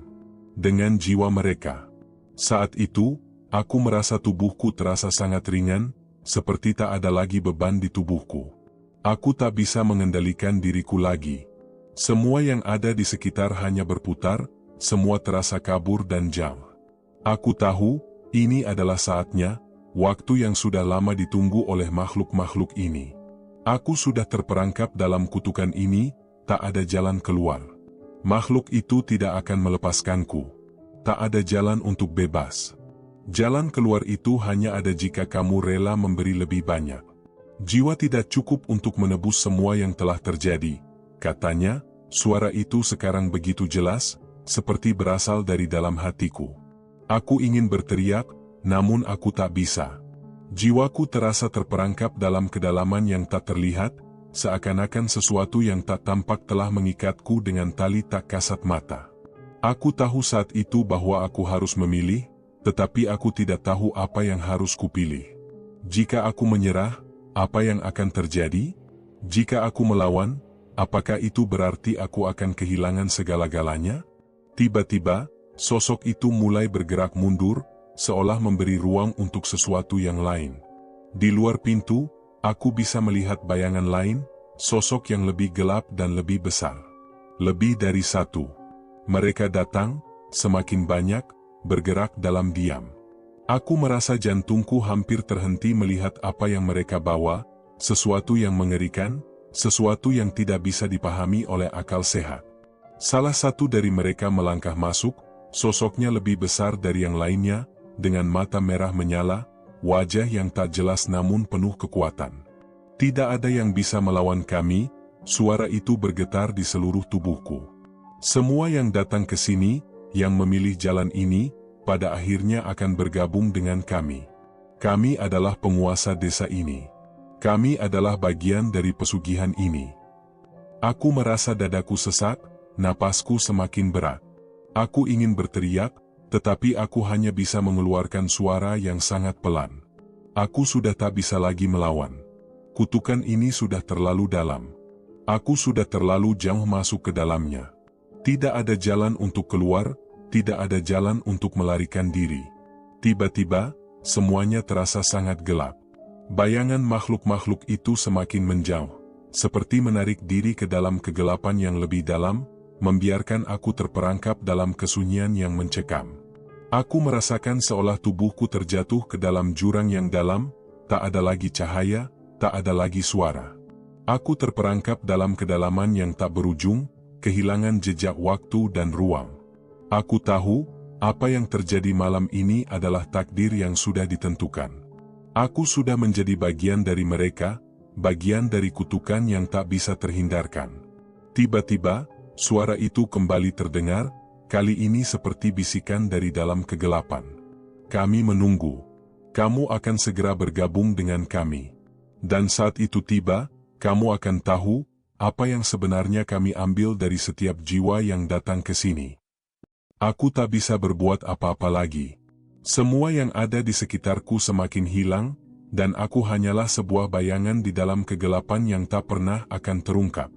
Dengan jiwa mereka. Saat itu, aku merasa tubuhku terasa sangat ringan, seperti tak ada lagi beban di tubuhku. Aku tak bisa mengendalikan diriku lagi. Semua yang ada di sekitar hanya berputar, semua terasa kabur dan jam. Aku tahu, ini adalah saatnya, waktu yang sudah lama ditunggu oleh makhluk-makhluk ini. Aku sudah terperangkap dalam kutukan ini, tak ada jalan keluar. Makhluk itu tidak akan melepaskanku. Tak ada jalan untuk bebas. Jalan keluar itu hanya ada jika kamu rela memberi lebih banyak. Jiwa tidak cukup untuk menebus semua yang telah terjadi, katanya. Suara itu sekarang begitu jelas, seperti berasal dari dalam hatiku. Aku ingin berteriak, namun aku tak bisa. Jiwaku terasa terperangkap dalam kedalaman yang tak terlihat, seakan-akan sesuatu yang tak tampak telah mengikatku dengan tali tak kasat mata. Aku tahu saat itu bahwa aku harus memilih, tetapi aku tidak tahu apa yang harus kupilih. Jika aku menyerah, apa yang akan terjadi? Jika aku melawan, apakah itu berarti aku akan kehilangan segala-galanya? Tiba-tiba, sosok itu mulai bergerak mundur, seolah memberi ruang untuk sesuatu yang lain. Di luar pintu, aku bisa melihat bayangan lain, sosok yang lebih gelap dan lebih besar. Lebih dari satu. Mereka datang, semakin banyak, bergerak dalam diam. Aku merasa jantungku hampir terhenti melihat apa yang mereka bawa, sesuatu yang mengerikan, sesuatu yang tidak bisa dipahami oleh akal sehat. Salah satu dari mereka melangkah masuk, sosoknya lebih besar dari yang lainnya, dengan mata merah menyala, wajah yang tak jelas namun penuh kekuatan. Tidak ada yang bisa melawan kami, suara itu bergetar di seluruh tubuhku. Semua yang datang ke sini, yang memilih jalan ini, pada akhirnya akan bergabung dengan kami. Kami adalah penguasa desa ini. Kami adalah bagian dari pesugihan ini. Aku merasa dadaku sesak, napasku semakin berat. Aku ingin berteriak, tetapi aku hanya bisa mengeluarkan suara yang sangat pelan. Aku sudah tak bisa lagi melawan. Kutukan ini sudah terlalu dalam. Aku sudah terlalu jauh masuk ke dalamnya. Tidak ada jalan untuk keluar, tidak ada jalan untuk melarikan diri. Tiba-tiba, semuanya terasa sangat gelap. Bayangan makhluk-makhluk itu semakin menjauh, seperti menarik diri ke dalam kegelapan yang lebih dalam, membiarkan aku terperangkap dalam kesunyian yang mencekam. Aku merasakan seolah tubuhku terjatuh ke dalam jurang yang dalam, tak ada lagi cahaya, tak ada lagi suara. Aku terperangkap dalam kedalaman yang tak berujung, kehilangan jejak waktu dan ruang. Aku tahu, apa yang terjadi malam ini adalah takdir yang sudah ditentukan. Aku sudah menjadi bagian dari mereka, bagian dari kutukan yang tak bisa terhindarkan. Tiba-tiba, suara itu kembali terdengar, kali ini seperti bisikan dari dalam kegelapan. Kami menunggu. Kamu akan segera bergabung dengan kami. Dan saat itu tiba, kamu akan tahu, apa yang sebenarnya kami ambil dari setiap jiwa yang datang ke sini. Aku tak bisa berbuat apa-apa lagi. Semua yang ada di sekitarku semakin hilang, dan aku hanyalah sebuah bayangan di dalam kegelapan yang tak pernah akan terungkap.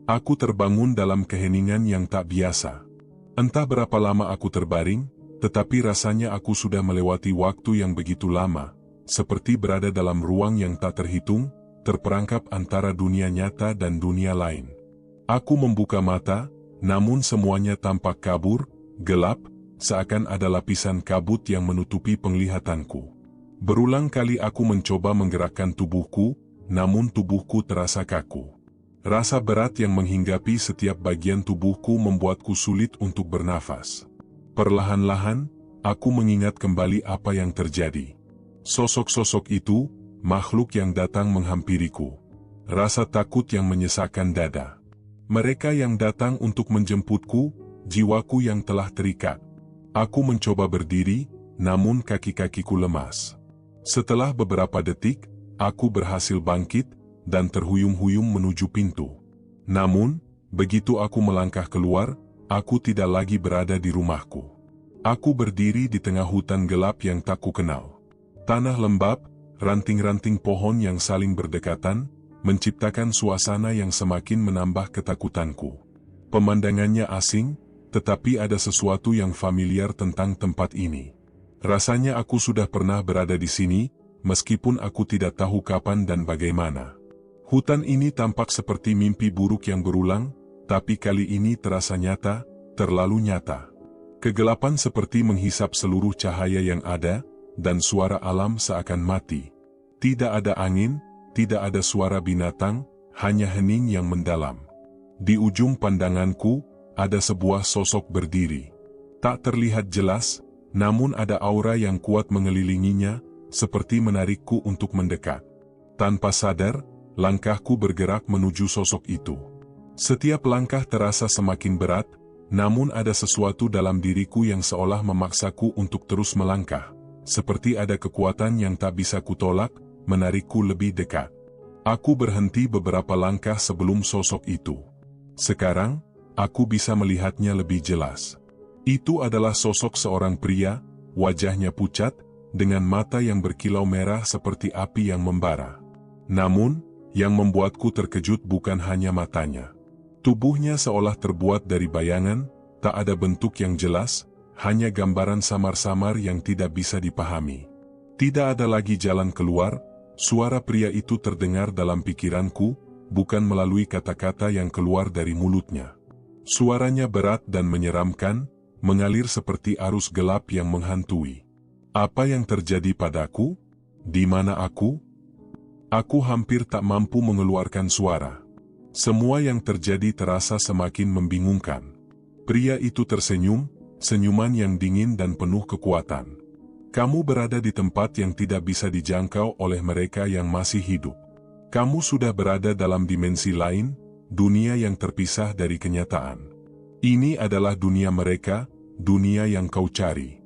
Aku terbangun dalam keheningan yang tak biasa. Entah berapa lama aku terbaring, tetapi rasanya aku sudah melewati waktu yang begitu lama, seperti berada dalam ruang yang tak terhitung, terperangkap antara dunia nyata dan dunia lain. Aku membuka mata, namun semuanya tampak kabur, gelap, seakan ada lapisan kabut yang menutupi penglihatanku. Berulang kali aku mencoba menggerakkan tubuhku, namun tubuhku terasa kaku. Rasa berat yang menghinggapi setiap bagian tubuhku membuatku sulit untuk bernafas. Perlahan-lahan, aku mengingat kembali apa yang terjadi. Sosok-sosok itu, makhluk yang datang menghampiriku. Rasa takut yang menyesakkan dada. Mereka yang datang untuk menjemputku, jiwaku yang telah terikat. Aku mencoba berdiri, namun kaki-kakiku lemas. Setelah beberapa detik, aku berhasil bangkit, dan terhuyung-huyung menuju pintu. Namun, begitu aku melangkah keluar, aku tidak lagi berada di rumahku. Aku berdiri di tengah hutan gelap yang tak kukenal. Tanah lembab, ranting-ranting pohon yang saling berdekatan, menciptakan suasana yang semakin menambah ketakutanku. Pemandangannya asing, tetapi ada sesuatu yang familiar tentang tempat ini. Rasanya aku sudah pernah berada di sini, meskipun aku tidak tahu kapan dan bagaimana. Hutan ini tampak seperti mimpi buruk yang berulang, tapi kali ini terasa nyata, terlalu nyata. Kegelapan seperti menghisap seluruh cahaya yang ada, dan suara alam seakan mati. Tidak ada angin, tidak ada suara binatang, hanya hening yang mendalam. Di ujung pandanganku, ada sebuah sosok berdiri. Tak terlihat jelas, namun ada aura yang kuat mengelilinginya, seperti menarikku untuk mendekat. Tanpa sadar, langkahku bergerak menuju sosok itu. Setiap langkah terasa semakin berat, namun ada sesuatu dalam diriku yang seolah memaksaku untuk terus melangkah. Seperti ada kekuatan yang tak bisa kutolak, menarikku lebih dekat. Aku berhenti beberapa langkah sebelum sosok itu. Sekarang, aku bisa melihatnya lebih jelas. Itu adalah sosok seorang pria, wajahnya pucat, dengan mata yang berkilau merah seperti api yang membara. Namun, yang membuatku terkejut bukan hanya matanya. Tubuhnya seolah terbuat dari bayangan, tak ada bentuk yang jelas, hanya gambaran samar-samar yang tidak bisa dipahami. Tidak ada lagi jalan keluar, suara pria itu terdengar dalam pikiranku, bukan melalui kata-kata yang keluar dari mulutnya. Suaranya berat dan menyeramkan, mengalir seperti arus gelap yang menghantui. Apa yang terjadi padaku? Di mana aku? Aku hampir tak mampu mengeluarkan suara. Semua yang terjadi terasa semakin membingungkan. Pria itu tersenyum, senyuman yang dingin dan penuh kekuatan. Kamu berada di tempat yang tidak bisa dijangkau oleh mereka yang masih hidup. Kamu sudah berada dalam dimensi lain, dunia yang terpisah dari kenyataan. Ini adalah dunia mereka, dunia yang kau cari.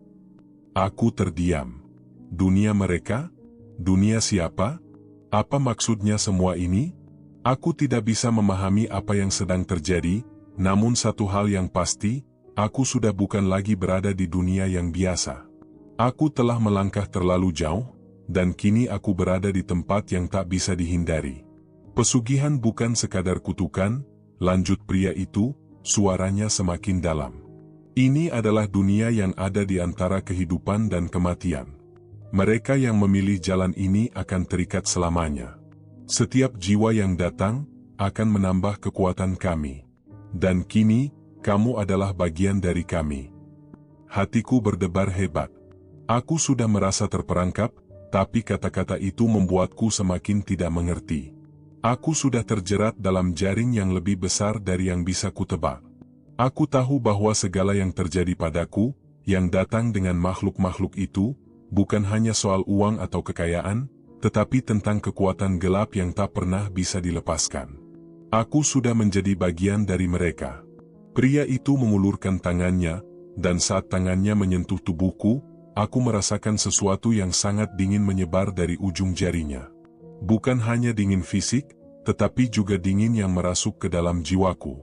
Aku terdiam. Dunia mereka? Dunia siapa? Apa maksudnya semua ini? Aku tidak bisa memahami apa yang sedang terjadi, namun satu hal yang pasti, aku sudah bukan lagi berada di dunia yang biasa. Aku telah melangkah terlalu jauh, dan kini aku berada di tempat yang tak bisa dihindari. Pesugihan bukan sekadar kutukan, lanjut pria itu, suaranya semakin dalam. Ini adalah dunia yang ada di antara kehidupan dan kematian. Mereka yang memilih jalan ini akan terikat selamanya. Setiap jiwa yang datang akan menambah kekuatan kami. Dan kini, kamu adalah bagian dari kami. Hatiku berdebar hebat. Aku sudah merasa terperangkap, tapi kata-kata itu membuatku semakin tidak mengerti. Aku sudah terjerat dalam jaring yang lebih besar dari yang bisa kutebak. Aku tahu bahwa segala yang terjadi padaku, yang datang dengan makhluk-makhluk itu, bukan hanya soal uang atau kekayaan, tetapi tentang kekuatan gelap yang tak pernah bisa dilepaskan. Aku sudah menjadi bagian dari mereka. Pria itu mengulurkan tangannya, dan saat tangannya menyentuh tubuhku, aku merasakan sesuatu yang sangat dingin menyebar dari ujung jarinya. Bukan hanya dingin fisik, tetapi juga dingin yang merasuk ke dalam jiwaku.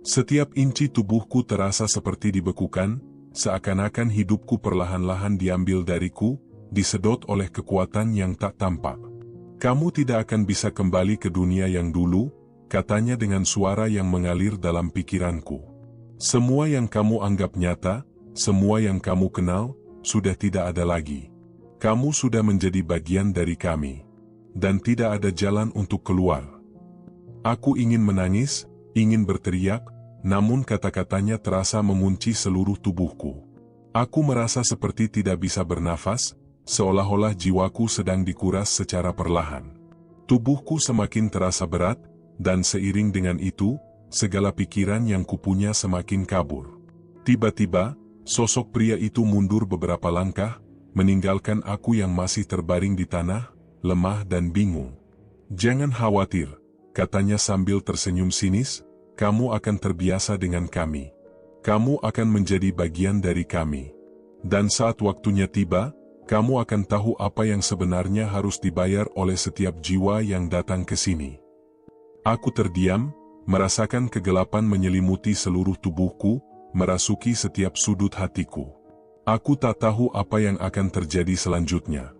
Setiap inci tubuhku terasa seperti dibekukan, seakan-akan hidupku perlahan-lahan diambil dariku, disedot oleh kekuatan yang tak tampak. Kamu tidak akan bisa kembali ke dunia yang dulu, katanya dengan suara yang mengalir dalam pikiranku. Semua yang kamu anggap nyata, semua yang kamu kenal, sudah tidak ada lagi. Kamu sudah menjadi bagian dari kami. Dan tidak ada jalan untuk keluar. Aku ingin menangis, ingin berteriak, namun kata-katanya terasa mengunci seluruh tubuhku. Aku merasa seperti tidak bisa bernafas, seolah-olah jiwaku sedang dikuras secara perlahan. Tubuhku semakin terasa berat, dan seiring dengan itu, segala pikiran yang kupunya semakin kabur. Tiba-tiba, sosok pria itu mundur beberapa langkah, meninggalkan aku yang masih terbaring di tanah, lemah dan bingung. "Jangan khawatir," katanya sambil tersenyum sinis, "kamu akan terbiasa dengan kami. Kamu akan menjadi bagian dari kami. Dan saat waktunya tiba, kamu akan tahu apa yang sebenarnya harus dibayar oleh setiap jiwa yang datang ke sini." Aku terdiam, merasakan kegelapan menyelimuti seluruh tubuhku, merasuki setiap sudut hatiku. Aku tak tahu apa yang akan terjadi selanjutnya.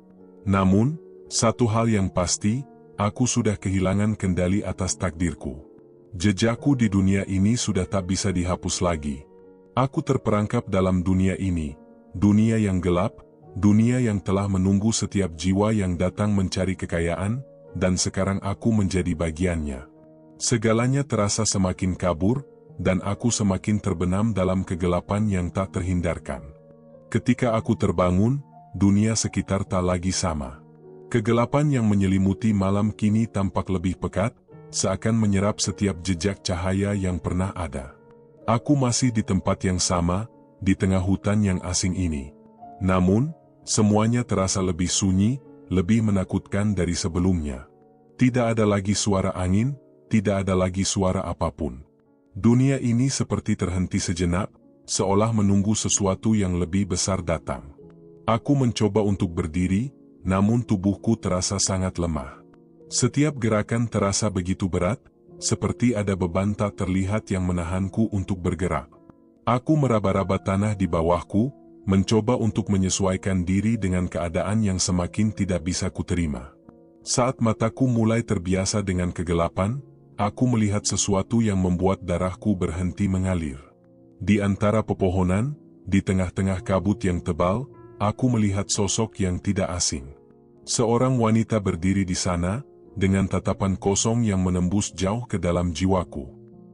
Namun, satu hal yang pasti, aku sudah kehilangan kendali atas takdirku. Jejakku di dunia ini sudah tak bisa dihapus lagi. Aku terperangkap dalam dunia ini, dunia yang gelap, dunia yang telah menunggu setiap jiwa yang datang mencari kekayaan, dan sekarang aku menjadi bagiannya. Segalanya terasa semakin kabur, dan aku semakin terbenam dalam kegelapan yang tak terhindarkan. Ketika aku terbangun, dunia sekitar tak lagi sama. Kegelapan yang menyelimuti malam kini tampak lebih pekat, seakan menyerap setiap jejak cahaya yang pernah ada. Aku masih di tempat yang sama, di tengah hutan yang asing ini. Namun, semuanya terasa lebih sunyi, lebih menakutkan dari sebelumnya. Tidak ada lagi suara angin, tidak ada lagi suara apapun. Dunia ini seperti terhenti sejenak, seolah menunggu sesuatu yang lebih besar datang. Aku mencoba untuk berdiri, namun tubuhku terasa sangat lemah. Setiap gerakan terasa begitu berat, seperti ada beban tak terlihat yang menahanku untuk bergerak. Aku meraba-raba tanah di bawahku, mencoba untuk menyesuaikan diri dengan keadaan yang semakin tidak bisa kuterima. Saat mataku mulai terbiasa dengan kegelapan, aku melihat sesuatu yang membuat darahku berhenti mengalir. Di antara pepohonan, di tengah-tengah kabut yang tebal, aku melihat sosok yang tidak asing. Seorang wanita berdiri di sana, dengan tatapan kosong yang menembus jauh ke dalam jiwaku.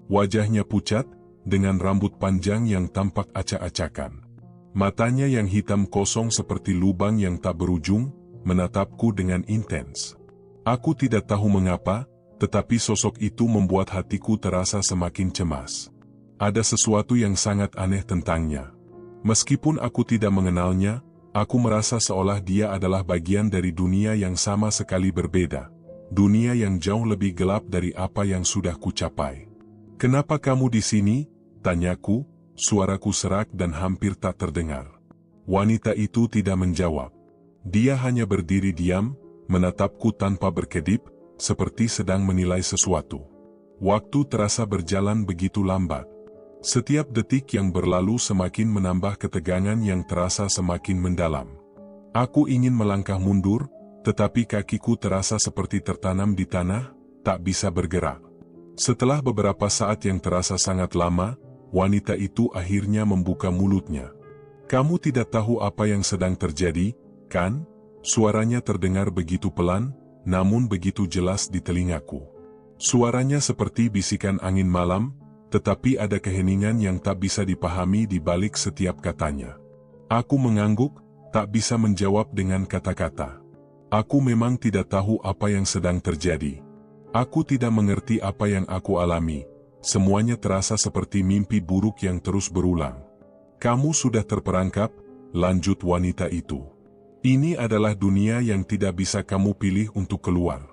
Wajahnya pucat, dengan rambut panjang yang tampak acak-acakan. Matanya yang hitam kosong seperti lubang yang tak berujung, menatapku dengan intens. Aku tidak tahu mengapa, tetapi sosok itu membuat hatiku terasa semakin cemas. Ada sesuatu yang sangat aneh tentangnya. Meskipun aku tidak mengenalnya, aku merasa seolah dia adalah bagian dari dunia yang sama sekali berbeda. Dunia yang jauh lebih gelap dari apa yang sudah kucapai. "Kenapa kamu di sini?" tanyaku, suaraku serak dan hampir tak terdengar. Wanita itu tidak menjawab. Dia hanya berdiri diam, menatapku tanpa berkedip, seperti sedang menilai sesuatu. Waktu terasa berjalan begitu lambat. Setiap detik yang berlalu semakin menambah ketegangan yang terasa semakin mendalam. Aku ingin melangkah mundur, tetapi kakiku terasa seperti tertanam di tanah, tak bisa bergerak. Setelah beberapa saat yang terasa sangat lama, wanita itu akhirnya membuka mulutnya. "Kamu tidak tahu apa yang sedang terjadi, kan?" Suaranya terdengar begitu pelan, namun begitu jelas di telingaku. Suaranya seperti bisikan angin malam, tetapi ada keheningan yang tak bisa dipahami di balik setiap katanya. Aku mengangguk, tak bisa menjawab dengan kata-kata. Aku memang tidak tahu apa yang sedang terjadi. Aku tidak mengerti apa yang aku alami. Semuanya terasa seperti mimpi buruk yang terus berulang. Kamu sudah terperangkap, lanjut wanita itu. Ini adalah dunia yang tidak bisa kamu pilih untuk keluar.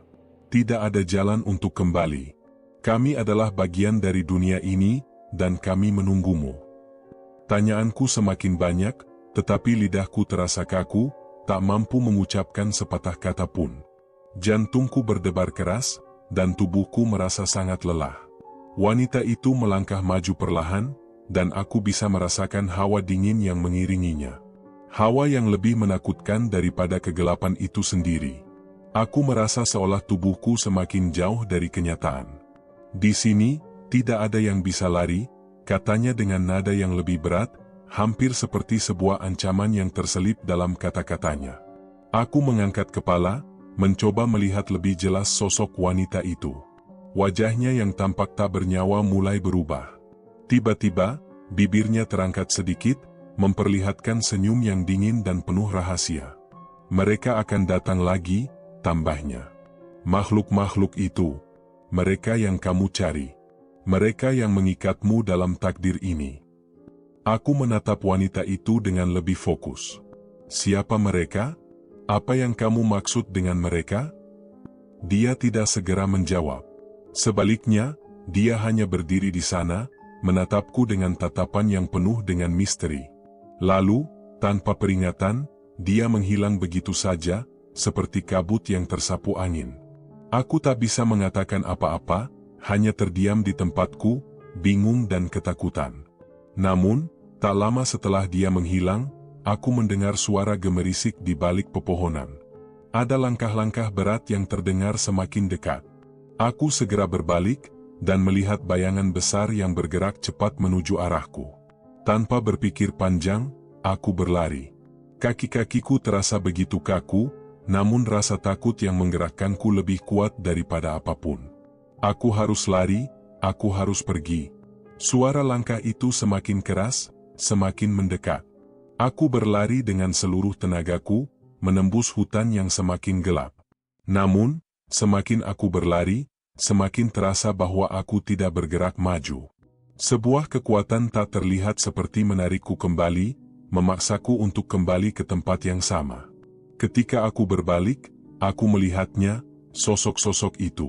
Tidak ada jalan untuk kembali. Kami adalah bagian dari dunia ini, dan kami menunggumu. Tanyaanku semakin banyak, tetapi lidahku terasa kaku, tak mampu mengucapkan sepatah kata pun. Jantungku berdebar keras, dan tubuhku merasa sangat lelah. Wanita itu melangkah maju perlahan, dan aku bisa merasakan hawa dingin yang mengiringinya. Hawa yang lebih menakutkan daripada kegelapan itu sendiri. Aku merasa seolah tubuhku semakin jauh dari kenyataan. Di sini, tidak ada yang bisa lari, katanya dengan nada yang lebih berat, hampir seperti sebuah ancaman yang terselip dalam kata-katanya. Aku mengangkat kepala, mencoba melihat lebih jelas sosok wanita itu. Wajahnya yang tampak tak bernyawa mulai berubah. Tiba-tiba, bibirnya terangkat sedikit, memperlihatkan senyum yang dingin dan penuh rahasia. Mereka akan datang lagi, tambahnya. Makhluk-makhluk itu, mereka yang kamu cari. Mereka yang mengikatmu dalam takdir ini. Aku menatap wanita itu dengan lebih fokus. Siapa mereka? Apa yang kamu maksud dengan mereka? Dia tidak segera menjawab. Sebaliknya, dia hanya berdiri di sana, menatapku dengan tatapan yang penuh dengan misteri. Lalu, tanpa peringatan, dia menghilang begitu saja, seperti kabut yang tersapu angin. Aku tak bisa mengatakan apa-apa, hanya terdiam di tempatku, bingung dan ketakutan. Namun, tak lama setelah dia menghilang, aku mendengar suara gemerisik di balik pepohonan. Ada langkah-langkah berat yang terdengar semakin dekat. Aku segera berbalik, dan melihat bayangan besar yang bergerak cepat menuju arahku. Tanpa berpikir panjang, aku berlari. Kaki-kakiku terasa begitu kaku, namun rasa takut yang menggerakkanku lebih kuat daripada apapun. Aku harus lari, aku harus pergi. Suara langkah itu semakin keras, semakin mendekat. Aku berlari dengan seluruh tenagaku, menembus hutan yang semakin gelap. Namun, semakin aku berlari, semakin terasa bahwa aku tidak bergerak maju. Sebuah kekuatan tak terlihat seperti menarikku kembali, memaksaku untuk kembali ke tempat yang sama. Ketika aku berbalik, aku melihatnya, sosok-sosok itu.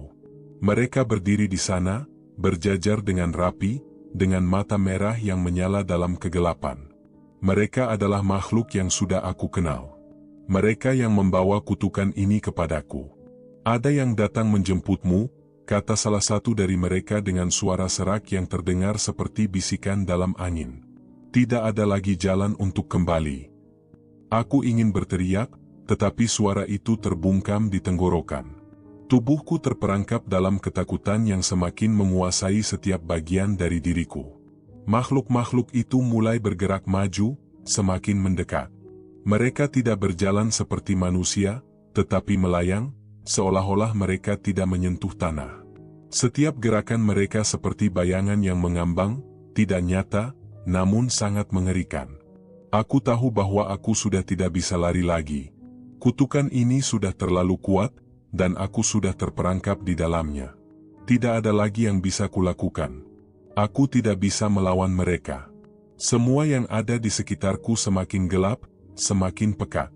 Mereka berdiri di sana, berjajar dengan rapi, dengan mata merah yang menyala dalam kegelapan. Mereka adalah makhluk yang sudah aku kenal. Mereka yang membawa kutukan ini kepadaku. Ada yang datang menjemputmu, kata salah satu dari mereka dengan suara serak yang terdengar seperti bisikan dalam angin. Tidak ada lagi jalan untuk kembali. Aku ingin berteriak, tetapi suara itu terbungkam di tenggorokan. Tubuhku terperangkap dalam ketakutan yang semakin menguasai setiap bagian dari diriku. Makhluk-makhluk itu mulai bergerak maju, semakin mendekat. Mereka tidak berjalan seperti manusia, tetapi melayang, seolah-olah mereka tidak menyentuh tanah. Setiap gerakan mereka seperti bayangan yang mengambang, tidak nyata, namun sangat mengerikan. Aku tahu bahwa aku sudah tidak bisa lari lagi. Kutukan ini sudah terlalu kuat, dan aku sudah terperangkap di dalamnya. Tidak ada lagi yang bisa kulakukan. Aku tidak bisa melawan mereka. Semua yang ada di sekitarku semakin gelap, semakin pekat.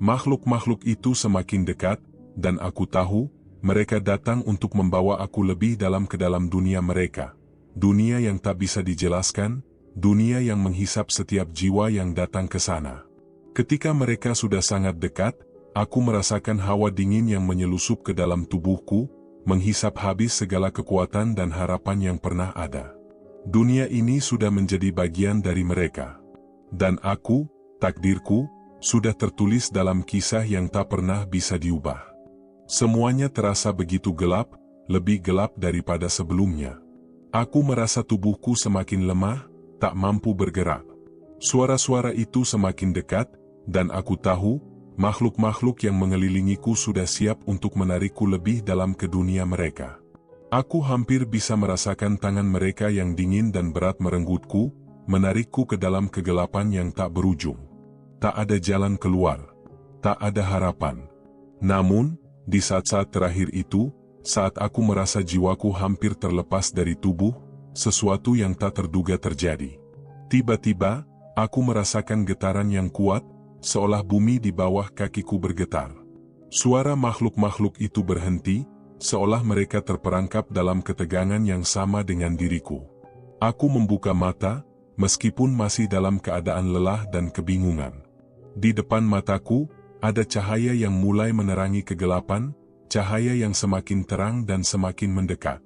Makhluk-makhluk itu semakin dekat, dan aku tahu, mereka datang untuk membawa aku lebih dalam ke dalam dunia mereka. Dunia yang tak bisa dijelaskan, dunia yang menghisap setiap jiwa yang datang ke sana. Ketika mereka sudah sangat dekat, aku merasakan hawa dingin yang menyelusup ke dalam tubuhku, menghisap habis segala kekuatan dan harapan yang pernah ada. Dunia ini sudah menjadi bagian dari mereka. Dan aku, takdirku, sudah tertulis dalam kisah yang tak pernah bisa diubah. Semuanya terasa begitu gelap, lebih gelap daripada sebelumnya. Aku merasa tubuhku semakin lemah, tak mampu bergerak. Suara-suara itu semakin dekat, dan aku tahu, Makhluk-makhluk yang mengelilingiku sudah siap untuk menarikku lebih dalam ke dunia mereka. Aku hampir bisa merasakan tangan mereka yang dingin dan berat merenggutku, menarikku ke dalam kegelapan yang tak berujung. Tak ada jalan keluar. Tak ada harapan. Namun, di saat-saat terakhir itu, saat aku merasa jiwaku hampir terlepas dari tubuh, sesuatu yang tak terduga terjadi. Tiba-tiba, aku merasakan getaran yang kuat, seolah bumi di bawah kakiku bergetar. Suara makhluk-makhluk itu berhenti, seolah mereka terperangkap dalam ketegangan yang sama dengan diriku. Aku membuka mata, meskipun masih dalam keadaan lelah dan kebingungan. Di depan mataku, ada cahaya yang mulai menerangi kegelapan, cahaya yang semakin terang dan semakin mendekat.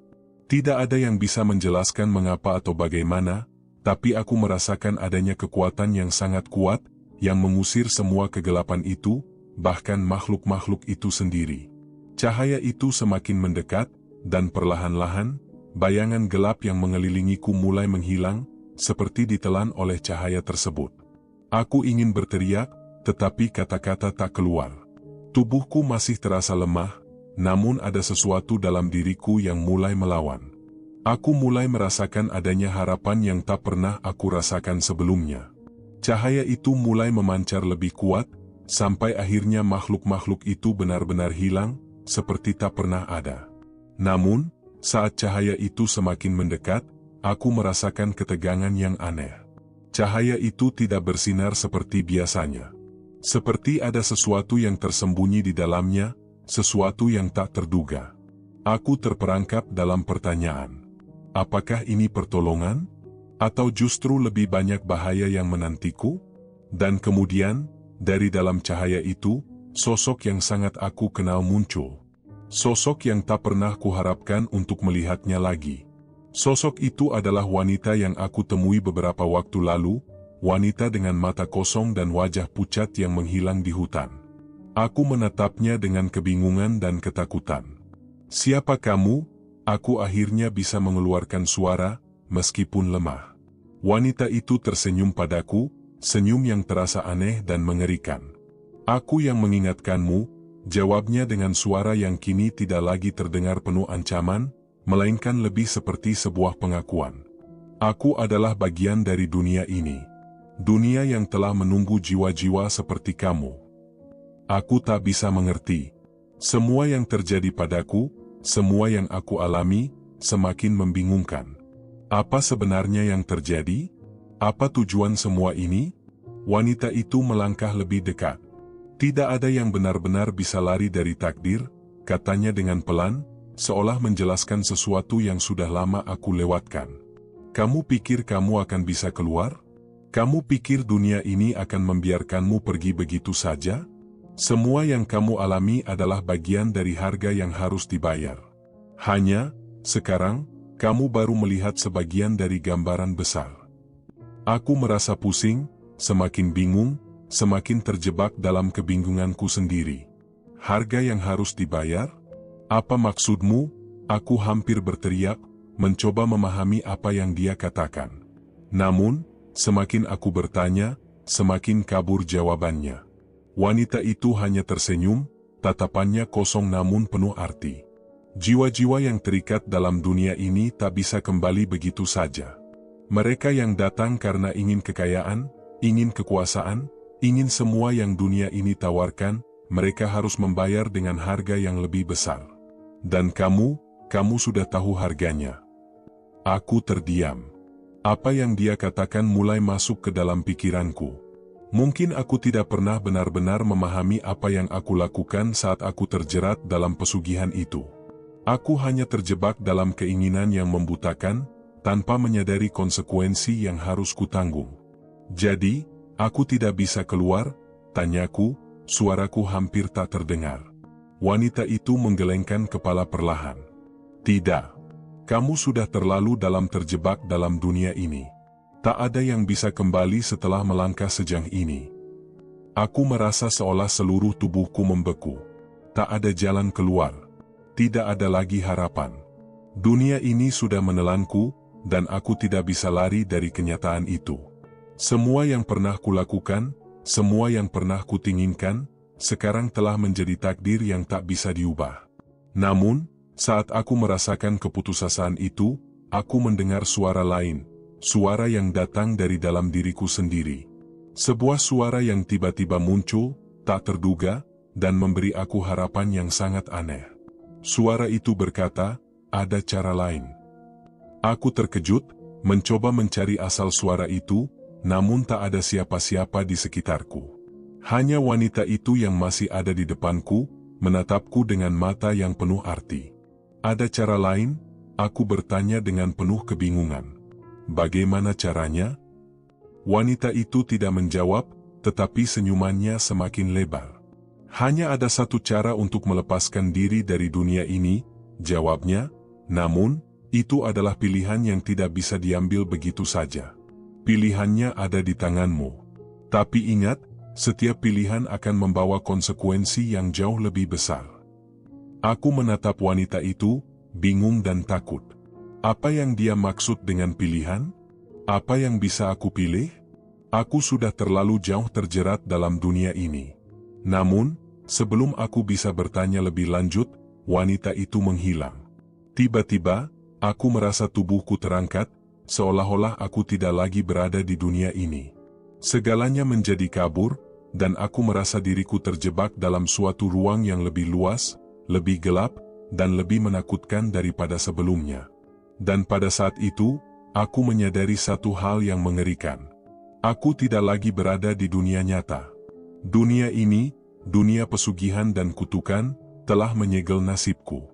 Tidak ada yang bisa menjelaskan mengapa atau bagaimana, tapi aku merasakan adanya kekuatan yang sangat kuat, yang mengusir semua kegelapan itu, bahkan makhluk-makhluk itu sendiri. Cahaya itu semakin mendekat, dan perlahan-lahan, bayangan gelap yang mengelilingiku mulai menghilang, seperti ditelan oleh cahaya tersebut. Aku ingin berteriak, tetapi kata-kata tak keluar. Tubuhku masih terasa lemah, namun ada sesuatu dalam diriku yang mulai melawan. Aku mulai merasakan adanya harapan yang tak pernah aku rasakan sebelumnya. Cahaya itu mulai memancar lebih kuat, sampai akhirnya makhluk-makhluk itu benar-benar hilang, seperti tak pernah ada. Namun, saat cahaya itu semakin mendekat, aku merasakan ketegangan yang aneh. Cahaya itu tidak bersinar seperti biasanya. Seperti ada sesuatu yang tersembunyi di dalamnya, sesuatu yang tak terduga. Aku terperangkap dalam pertanyaan. Apakah ini pertolongan? Atau justru lebih banyak bahaya yang menantiku? Dan kemudian, dari dalam cahaya itu, sosok yang sangat aku kenal muncul. Sosok yang tak pernah kuharapkan untuk melihatnya lagi. Sosok itu adalah wanita yang aku temui beberapa waktu lalu, wanita dengan mata kosong dan wajah pucat yang menghilang di hutan. Aku menatapnya dengan kebingungan dan ketakutan. "Siapa kamu?" Aku akhirnya bisa mengeluarkan suara, meskipun lemah. Wanita itu tersenyum padaku, senyum yang terasa aneh dan mengerikan. "Aku yang mengingatkanmu," jawabnya dengan suara yang kini tidak lagi terdengar penuh ancaman, melainkan lebih seperti sebuah pengakuan. "Aku adalah bagian dari dunia ini. Dunia yang telah menunggu jiwa-jiwa seperti kamu. Aku tak bisa mengerti. Semua yang terjadi padaku, semua yang aku alami, semakin membingungkan. Apa sebenarnya yang terjadi? Apa tujuan semua ini?" Wanita itu melangkah lebih dekat. "Tidak ada yang benar-benar bisa lari dari takdir," katanya dengan pelan, seolah menjelaskan sesuatu yang sudah lama aku lewatkan. "Kamu pikir kamu akan bisa keluar? Kamu pikir dunia ini akan membiarkanmu pergi begitu saja? Semua yang kamu alami adalah bagian dari harga yang harus dibayar. Hanya, sekarang, kamu baru melihat sebagian dari gambaran besar." Aku merasa pusing, semakin bingung, semakin terjebak dalam kebingunganku sendiri. Harga yang harus dibayar? Apa maksudmu? Aku hampir berteriak, mencoba memahami apa yang dia katakan. Namun, semakin aku bertanya, semakin kabur jawabannya. Wanita itu hanya tersenyum, tatapannya kosong namun penuh arti. Jiwa-jiwa yang terikat dalam dunia ini tak bisa kembali begitu saja. Mereka yang datang karena ingin kekayaan, ingin kekuasaan, ingin semua yang dunia ini tawarkan, mereka harus membayar dengan harga yang lebih besar. Dan kamu sudah tahu harganya. Aku terdiam. Apa yang dia katakan mulai masuk ke dalam pikiranku. Mungkin aku tidak pernah benar-benar memahami apa yang aku lakukan saat aku terjerat dalam pesugihan itu. Aku hanya terjebak dalam keinginan yang membutakan, tanpa menyadari konsekuensi yang harus kutanggung. "Jadi, aku tidak bisa keluar?" tanyaku, suaraku hampir tak terdengar. Wanita itu menggelengkan kepala perlahan. "Tidak. Kamu sudah terlalu dalam terjebak dalam dunia ini. Tak ada yang bisa kembali setelah melangkah sejauh ini." Aku merasa seolah seluruh tubuhku membeku. Tak ada jalan keluar. Tidak ada lagi harapan. Dunia ini sudah menelanku, dan aku tidak bisa lari dari kenyataan itu. Semua yang pernah kulakukan, semua yang pernah kutinginkan, sekarang telah menjadi takdir yang tak bisa diubah. Namun, saat aku merasakan keputusasaan itu, aku mendengar suara lain, suara yang datang dari dalam diriku sendiri. Sebuah suara yang tiba-tiba muncul, tak terduga, dan memberi aku harapan yang sangat aneh. Suara itu berkata, ada cara lain. Aku terkejut, mencoba mencari asal suara itu, namun tak ada siapa-siapa di sekitarku. Hanya wanita itu yang masih ada di depanku, menatapku dengan mata yang penuh arti. Ada cara lain? Aku bertanya dengan penuh kebingungan. Bagaimana caranya? Wanita itu tidak menjawab, tetapi senyumannya semakin lebar. Hanya ada satu cara untuk melepaskan diri dari dunia ini, jawabnya, namun, itu adalah pilihan yang tidak bisa diambil begitu saja. Pilihannya ada di tanganmu. Tapi ingat, setiap pilihan akan membawa konsekuensi yang jauh lebih besar. Aku menatap wanita itu, bingung dan takut. Apa yang dia maksud dengan pilihan? Apa yang bisa aku pilih? Aku sudah terlalu jauh terjerat dalam dunia ini. Namun, sebelum aku bisa bertanya lebih lanjut, wanita itu menghilang. Tiba-tiba, aku merasa tubuhku terangkat, seolah-olah aku tidak lagi berada di dunia ini. Segalanya menjadi kabur, dan aku merasa diriku terjebak dalam suatu ruang yang lebih luas, lebih gelap, dan lebih menakutkan daripada sebelumnya. Dan pada saat itu, aku menyadari satu hal yang mengerikan. Aku tidak lagi berada di dunia nyata. Dunia ini, dunia pesugihan dan kutukan, telah menyegel nasibku.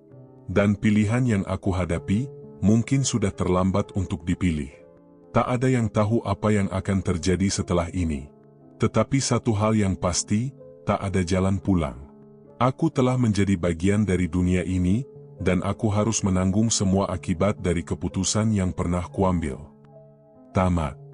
Dan pilihan yang aku hadapi, mungkin sudah terlambat untuk dipilih. Tak ada yang tahu apa yang akan terjadi setelah ini. Tetapi satu hal yang pasti, tak ada jalan pulang. Aku telah menjadi bagian dari dunia ini, dan aku harus menanggung semua akibat dari keputusan yang pernah kuambil. Tamat.